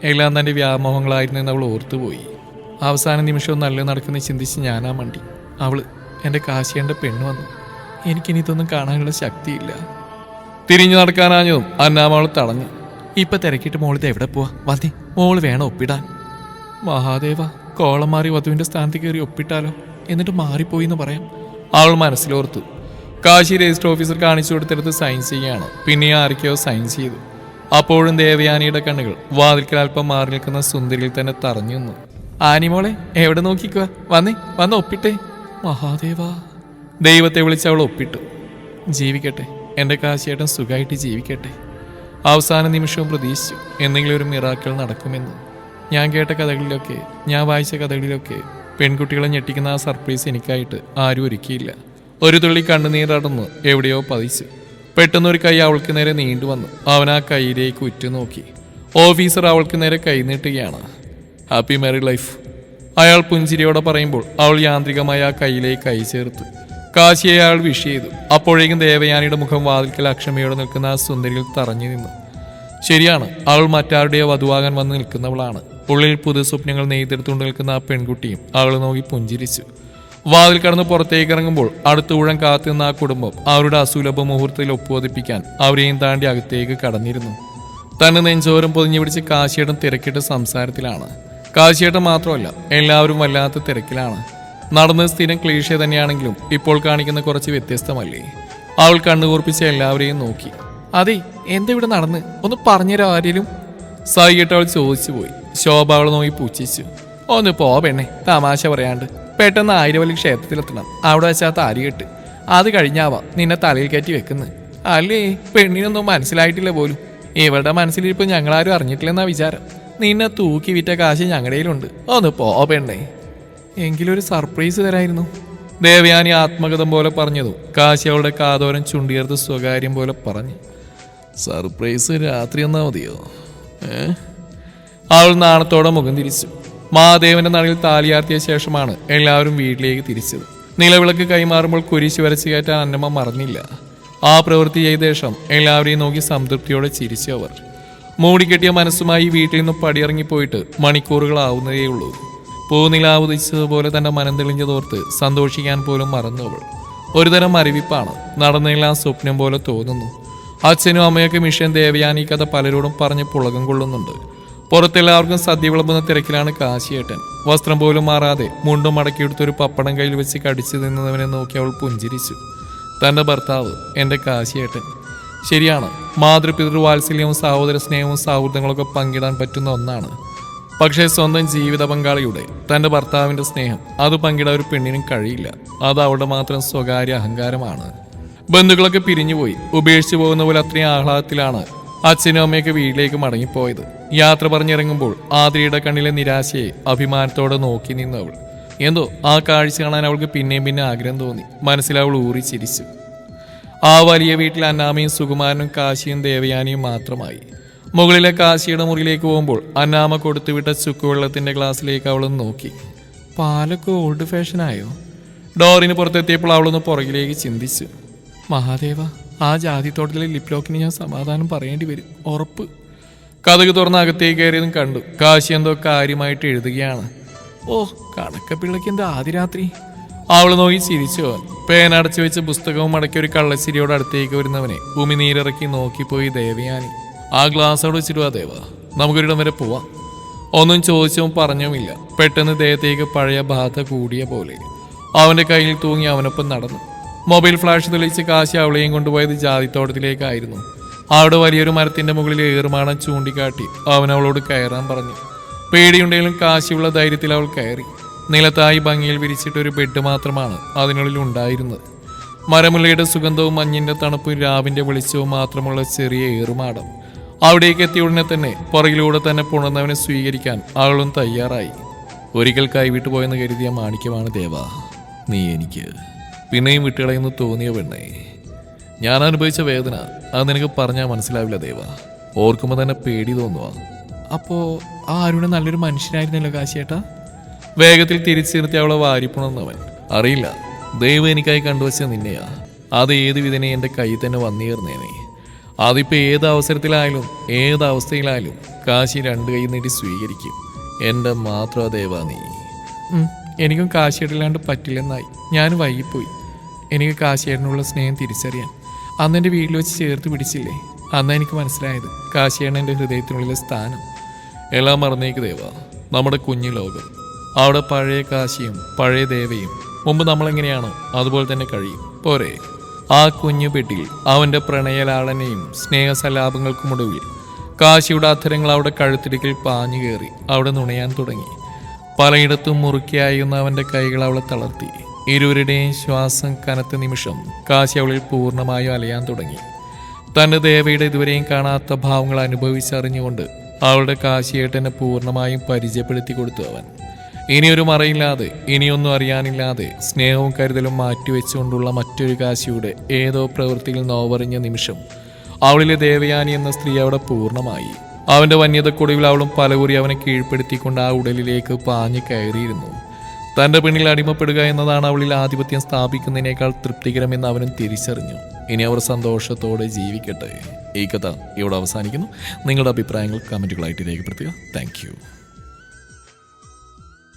എല്ലാം തന്റെ വ്യാമോഹങ്ങളായിരുന്നു എന്ന് അവൾ ഓർത്തുപോയി. അവസാന നിമിഷവും നല്ല നടക്കുന്ന ചിന്തിച്ച് ഞാനാ മണ്ടി. അവള് എന്റെ കാശിയേണ്ട പെണ്ണ് വന്നു. എനിക്കിനി ഇതൊന്നും കാണാനുള്ള ശക്തിയില്ല. തിരിഞ്ഞു നടക്കാനാഞ്ഞതും അന്നാമ അവൾ തടഞ്ഞു. ഇപ്പൊ തിരക്കിയിട്ട് മോളിത് എവിടെ പോവാ? വന്നേ, മോള് വേണം ഒപ്പിടാൻ. മഹാദേവ, കോളം മാറി വധുവിന്റെ സ്ഥാനത്ത് കയറി ഒപ്പിട്ടാലോ? എന്നിട്ട് മാറിപ്പോയി എന്ന് പറയാം. അവൾ മനസ്സിലോർത്തു. കാശി രജിസ്റ്റർ ഓഫീസർ കാണിച്ചു കൊടുത്തെടുത്ത് സൈൻ ചെയ്യുകയാണ്. പിന്നെ ആരൊക്കെയോ സൈൻ ചെയ്തു. അപ്പോഴും ദേവയാനിയുടെ കണ്ണുകൾ വാതിൽക്കൽ അല്പം മാറി നിൽക്കുന്ന സുന്ദരിയിൽ തന്നെ തറഞ്ഞു നിന്നു. ആനിമോളെ, എവിടെ നോക്കിക്കുക? വന്ന് ഒപ്പിട്ടേ. മഹാദേവ, ദൈവത്തെ വിളിച്ച് അവൾ ഒപ്പിട്ടു. ജീവിക്കട്ടെ, എൻ്റെ കാശിയേട്ടൻ സുഖമായിട്ട് ജീവിക്കട്ടെ. അവസാന നിമിഷവും പ്രതീക്ഷിച്ചു എന്തെങ്കിലും ഒരു മിറാക്കിൾ നടക്കുമെന്ന്. ഞാൻ കേട്ട കഥകളിലൊക്കെ, ഞാൻ വായിച്ച കഥകളിലൊക്കെ പെൺകുട്ടികളെ ഞെട്ടിക്കുന്ന ആ സർപ്രൈസ് എനിക്കായിട്ട് ആരും ഒരുക്കിയില്ല. ഒരു തുള്ളി കണ്ണുനീരടന്ന് എവിടെയോ പതിച്ചു. പെട്ടെന്നൊരു കൈ അവൾക്ക് നേരെ നീണ്ടുവന്നു. അവൻ ആ കൈയിലേക്ക് ഉറ്റുനോക്കി. ഓഫീസർ അവൾക്ക് നേരെ കൈ നീട്ടുകയാണ്. Happy married life. അയാൾ പുഞ്ചിരിയോടെ പറയുമ്പോൾ അവൾ യാന്ത്രികമായി ആ കൈയിലേക്ക് കൈ ചേർത്ത്. കാശിയെ അയാൾ വിഷ് ചെയ്തു. അപ്പോഴേക്കും ദേവയാനിയുടെ മുഖം വാതിൽക്കൽ അക്ഷമയോടെ നിൽക്കുന്ന ആ സുന്ദരിയിൽ തറഞ്ഞു നിന്നു. ശരിയാണ്, അവൾ മറ്റാരുടെയോ വധുവാകാൻ വന്ന് നിൽക്കുന്നവളാണ്. ഉള്ളിൽ പുതു സ്വപ്നങ്ങൾ നെയ്തെടുത്തുകൊണ്ട് നിൽക്കുന്ന ആ പെൺകുട്ടിയും അവൾ നോക്കി പുഞ്ചിരിച്ചു. വാതിൽ കടന്ന് പുറത്തേക്ക് ഇറങ്ങുമ്പോൾ അടുത്ത ഊഴം കാത്തുനിന്ന ആ കുടുംബം അവരുടെ അസുലഭ മുഹൂർത്തത്തിൽ ഒപ്പുവദിപ്പിക്കാൻ അവരെയും താണ്ടി അകത്തേക്ക് കടന്നിരുന്നു. തന്നെ നെഞ്ചോരം പൊതിഞ്ഞു പിടിച്ച് കാശിയേട്ടൻ തിരക്കിട്ട് സംസാരത്തിലാണ്. കാശിയേട്ടൻ മാത്രമല്ല, എല്ലാവരും വല്ലാത്ത തിരക്കിലാണ്. നടന്നത് സ്ഥിരം ക്ലീഷേ തന്നെയാണെങ്കിലും ഇപ്പോൾ കാണിക്കുന്ന കുറച്ച് വ്യത്യസ്തമല്ലേ? അവൾ കണ്ണുകൂർപ്പിച്ച് എല്ലാവരെയും നോക്കി. അതെ, എന്താ ഇവിടെ നടന്ന്? ഒന്ന് പറഞ്ഞുതരോ ആരെങ്കിലും? സായിയിട്ട് അവൾ ചോദിച്ചു പോയി. ശോഭ അവളെ നോക്കി പുച്ഛിച്ചു. ഒന്ന് പോ പെണ്ണെ, തമാശ പറയാണ്ട്. പെട്ടെന്ന് ആയിരവല്ലി ക്ഷേത്രത്തിലെത്തണം. അവിടെ വെച്ചാൽ താരി കെട്ട്. അത് കഴിഞ്ഞാവാം നിന്നെ തലയിൽ കയറ്റി വെക്കുന്നത്. അല്ലേ, പെണ്ണിനൊന്നും മനസ്സിലായിട്ടില്ല പോലും. ഇവരുടെ മനസ്സിലിരിപ്പോൾ ഞങ്ങളാരും അറിഞ്ഞിട്ടില്ലെന്നാ വിചാരം. നിന്നെ തൂക്കി വിറ്റ കാശ് ഞങ്ങളുടെയിലുണ്ട്. ഒന്ന് പോ പെണ്ണെ. എങ്കിലും ഒരു സർപ്രൈസ് തരായിരുന്നു. ദേവയാനി ആത്മകഥം പോലെ പറഞ്ഞതും കാശി അവളുടെ കാതോരം ചുണ്ടിയർത്ത് സ്വകാര്യം പോലെ പറഞ്ഞു. സർപ്രൈസ് രാത്രി എന്നാ മതിയോ? അവൾ നാണത്തോടെ മുഖം തിരിച്ചു. മഹാദേവന്റെ നടയിൽ താലിയാർത്തിയ ശേഷമാണ് എല്ലാവരും വീട്ടിലേക്ക് തിരിച്ചത്. നിലവിളക്ക് കൈമാറുമ്പോൾ കുരിശ് വരച്ച് കയറ്റാൻ അന്നമ്മ മറന്നില്ല. ആ പ്രവൃത്തി ചെയ്ത ശേഷം എല്ലാവരെയും നോക്കി സംതൃപ്തിയോടെ ചിരിച്ചു അവർ. മൂടിക്കെട്ടിയ മനസ്സുമായി വീട്ടിൽ നിന്ന് പടിയിറങ്ങിപ്പോയിട്ട് മണിക്കൂറുകളാവുന്നതേയുള്ളൂ. പൂനിലാവുദിച്ചതുപോലെ തന്നെ മനം തെളിഞ്ഞതോർത്ത് സന്തോഷിക്കാൻ പോലും മറന്നു അവൾ. ഒരുതരം അറിവിപ്പാണ്. നടന്നെല്ലാം സ്വപ്നം പോലെ തോന്നുന്നു. അച്ഛനും അമ്മയൊക്കെ മിഷൻ ദേവയാനി കഥ പലരോടും പറഞ്ഞ് പുളകം കൊള്ളുന്നുണ്ട്. പുറത്തെല്ലാവർക്കും സദ്യ വിളമ്പുന്ന തിരക്കിലാണ് കാശിയേട്ടൻ. വസ്ത്രം പോലും മാറാതെ മുണ്ടും മടക്കിയെടുത്തൊരു പപ്പടം കയ്യിൽ വെച്ച് കടിച്ചു നിന്നവനെ നോക്കി അവൾ പുഞ്ചിരിച്ചു. തൻ്റെ ഭർത്താവ്, എൻ്റെ കാശിയേട്ടൻ. ശരിയാണ്, മാതൃപിതൃവാത്സല്യവും സഹോദര സ്നേഹവും സൗഹൃദങ്ങളൊക്കെ പങ്കിടാൻ പറ്റുന്ന ഒന്നാണ്. പക്ഷേ സ്വന്തം ജീവിത പങ്കാളിയുടെ, തൻ്റെ ഭർത്താവിൻ്റെ സ്നേഹം അത് പങ്കിടാൻ ഒരു പെണ്ണിനും കഴിയില്ല. അത് അവളുടെ മാത്രം സ്വകാര്യ അഹങ്കാരമാണ്. ബന്ധുക്കളൊക്കെ പിരിഞ്ഞുപോയി. ഉപേക്ഷിച്ചു പോകുന്ന പോലെ അത്രയും ആഹ്ലാദത്തിലാണ് അച്ഛനും അമ്മയൊക്കെ വീട്ടിലേക്ക് മടങ്ങിപ്പോയത്. യാത്ര പറഞ്ഞിറങ്ങുമ്പോൾ ആതിരയുടെ കണ്ണിലെ നിരാശയെ അഭിമാനത്തോടെ നോക്കി നിന്നവൾ. എന്തോ ആ കാഴ്ച കാണാൻ അവൾക്ക് പിന്നെയും പിന്നെ ആഗ്രഹം തോന്നി. മനസ്സിലവൾ ഊറി ചിരിച്ചു. ആ വലിയ വീട്ടിൽ അന്നാമയും സുകുമാരനും കാശിയും ദേവയാനിയും മാത്രമായി. മുകളിലെ കാശിയുടെ മുറിയിലേക്ക് പോകുമ്പോൾ അന്നാമ കൊടുത്തുവിട്ട ചുക്കുവെള്ളത്തിന്റെ ഗ്ലാസ്സിലേക്ക് അവളൊന്ന് നോക്കി. പാലൊക്കെ ഓൾഡ് ഫാഷനായോ? ഡോറിന് പുറത്തെത്തിയപ്പോൾ അവളൊന്ന് പുറകിലേക്ക് ചിന്തിച്ചു. മഹാദേവ, ആ ജാതിത്തോട്ടത്തിലെ ലിപ് ലോക്കിന് ഞാൻ സമാധാനം പറയേണ്ടി വരും, ഉറപ്പ്. കഥക് തുറന്ന് അകത്തേക്ക് കയറിയതും കണ്ടു കാശി എന്തോ കാര്യമായിട്ട് എഴുതുകയാണ്. ഓ, കണക്കപ്പിള്ളക്ക് എന്താ ആദ്യ രാത്രി? അവൾ നോക്കി ചിരിച്ചു. പേനടച്ചു വെച്ച് പുസ്തകവും അടക്കി ഒരു കള്ളച്ചിരിയോട് അടുത്തേക്ക് വരുന്നവനെ ഉമിനീരിറക്കി നോക്കിപ്പോയി ദേവയാനി. ആ ഗ്ലാസ് അവിടെ വെച്ചിരുവാ ദേവ, നമുക്കൊരിടം വരെ പോവാം. ഒന്നും ചോദിച്ചും പറഞ്ഞുമില്ല. പെട്ടെന്ന് ദേഹത്തേക്ക് പഴയ ബാധ കൂടിയ പോലെ അവന്റെ കയ്യിൽ തൂങ്ങി അവനൊപ്പം നടന്നു. മൊബൈൽ ഫ്ലാഷ് തെളിയിച്ച് കാശി അവളെയും കൊണ്ടുപോയത് ജാതിത്തോട്ടത്തിലേക്കായിരുന്നു. അവിടെ വലിയൊരു മരത്തിന്റെ മുകളിൽ ഏറുമാണം ചൂണ്ടിക്കാട്ടി അവൻ അവളോട് കയറാൻ പറഞ്ഞു. പേടിയുണ്ടെങ്കിലും കാശിയുള്ള ധൈര്യത്തിൽ അവൾ കയറി. നിലത്തായി ഭംഗിയിൽ വിരിച്ചിട്ടൊരു ബെഡ് മാത്രമാണ് അതിനുള്ളിൽ ഉണ്ടായിരുന്നത്. മരമുല്ലയുടെ സുഗന്ധവും മഞ്ഞിന്റെ തണുപ്പും രാവിന്റെ വെളിച്ചവും മാത്രമുള്ള ചെറിയ ഏറുമാടം. അവിടേക്ക് എത്തിയ ഉടനെ തന്നെ പുറകിലൂടെ തന്നെ പുണർന്നവനെ സ്വീകരിക്കാൻ അവളും തയ്യാറായി. ഒരിക്കൽ കൈവിട്ടു പോയെന്ന് കരുതിയ മാണിക്യമാണ് ദേവ നീ എനിക്ക്. പിന്നെയും വിട്ടുകളയെന്ന് തോന്നിയ പെണ്ണേ, ഞാൻ അനുഭവിച്ച വേദന അത് നിനക്ക് പറഞ്ഞാൽ മനസ്സിലാവില്ല ദേവ. ഓർക്കുമ്പോൾ തന്നെ പേടി തോന്നുക. അപ്പോ ആ അരുണ നല്ലൊരു മനുഷ്യനായിരുന്നല്ലോ കാശിയേട്ടാ? വേഗത്തിൽ തിരിച്ചു നിർത്തി അവളെ വാരിപ്പുണർന്നവൻ. അറിയില്ല, ദൈവം എനിക്കായി കണ്ടുവച്ച നിന്നെയാ. അത് ഏത് വിധനെ എൻ്റെ കയ്യിൽ തന്നെ വന്നേർന്നേനെ. അതിപ്പോൾ ഏത് അവസരത്തിലായാലും ഏത് അവസ്ഥയിലായാലും കാശി രണ്ട് കൈ നീട്ടി സ്വീകരിക്കും. എൻ്റെ മാത്രം ദേവ നീ. എനിക്കും കാശിയേട്ടല്ലാണ്ട് പറ്റില്ലെന്നായി. ഞാൻ വൈകിപ്പോയി. എനിക്ക് കാശിയേട്ടനുള്ള സ്നേഹം തിരിച്ചറിയാൻ അന്ന് എൻ്റെ വീട്ടിൽ വെച്ച് ചേർത്ത് പിടിച്ചില്ലേ, അന്ന് എനിക്ക് മനസ്സിലായത് കാശിയേട്ടൻ എൻ്റെ ഹൃദയത്തിനുള്ളിലെ സ്ഥാനം. എല്ലാം മറന്നേക്ക് ദേവ. നമ്മുടെ കുഞ്ഞു ലോകം, അവിടെ പഴയ കാശിയും പഴയ ദേവയും മുമ്പ് നമ്മളെങ്ങനെയാണോ അതുപോലെ തന്നെ കഴിയും പോരെ. ആ കുഞ്ഞു പെട്ടിയിൽ അവൻ്റെ പ്രണയലാളനയും സ്നേഹസലാപങ്ങൾക്കുമൊടുവിൽ കാശിയുടെ അധരങ്ങൾ അവിടെ കഴുത്തിടുക്കിൽ പാഞ്ഞു കയറി അവിടെ നുണയാൻ തുടങ്ങി. പലയിടത്തും മുറുക്കിയായുന്ന അവൻ്റെ കൈകൾ അവളെ തളർത്തി. ഇരുവരുടെയും ശ്വാസം കനത്ത നിമിഷം കാശി അവളിൽ പൂർണ്ണമായും അലയാൻ തുടങ്ങി. തൻ്റെ ദേവയുടെ ഇതുവരെയും കാണാത്ത ഭാവങ്ങൾ അനുഭവിച്ചറിഞ്ഞുകൊണ്ട് അവളുടെ കാശിയേട്ടനെ പൂർണ്ണമായും പരിചയപ്പെടുത്തി കൊടുത്തു അവൻ. ഇനിയൊരു മറയില്ലാതെ, ഇനിയൊന്നും അറിയാനില്ലാതെ, സ്നേഹവും കരുതലും മാറ്റിവെച്ചുകൊണ്ടുള്ള മറ്റൊരു കാശിയുടെ ഏതോ പ്രവൃത്തിയിൽ നോവറിഞ്ഞ നിമിഷം അവളിലെ ദേവയാനി എന്ന സ്ത്രീ അവിടെ പൂർണ്ണമായി. അവന്റെ വന്യതക്കൊടുവിൽ അവളും പലകുറി അവനെ കീഴ്പ്പെടുത്തിക്കൊണ്ട് ആ ഉടലിലേക്ക് പാഞ്ഞു കയറിയിരുന്നു. തന്റെ പിന്നിൽ അടിമപ്പെടുക എന്നതാണ് അവളിൽ ആധിപത്യം സ്ഥാപിക്കുന്നതിനേക്കാൾ തൃപ്തികരമെന്ന് അവനും തിരിച്ചറിഞ്ഞു. ഇനി അവർ സന്തോഷത്തോടെ ജീവിക്കട്ടെ. ഈ കഥ ഇവിടെ അവസാനിക്കുന്നു. നിങ്ങളുടെ അഭിപ്രായങ്ങൾ കമന്റുകളായിട്ട് രേഖപ്പെടുത്തുക. താങ്ക്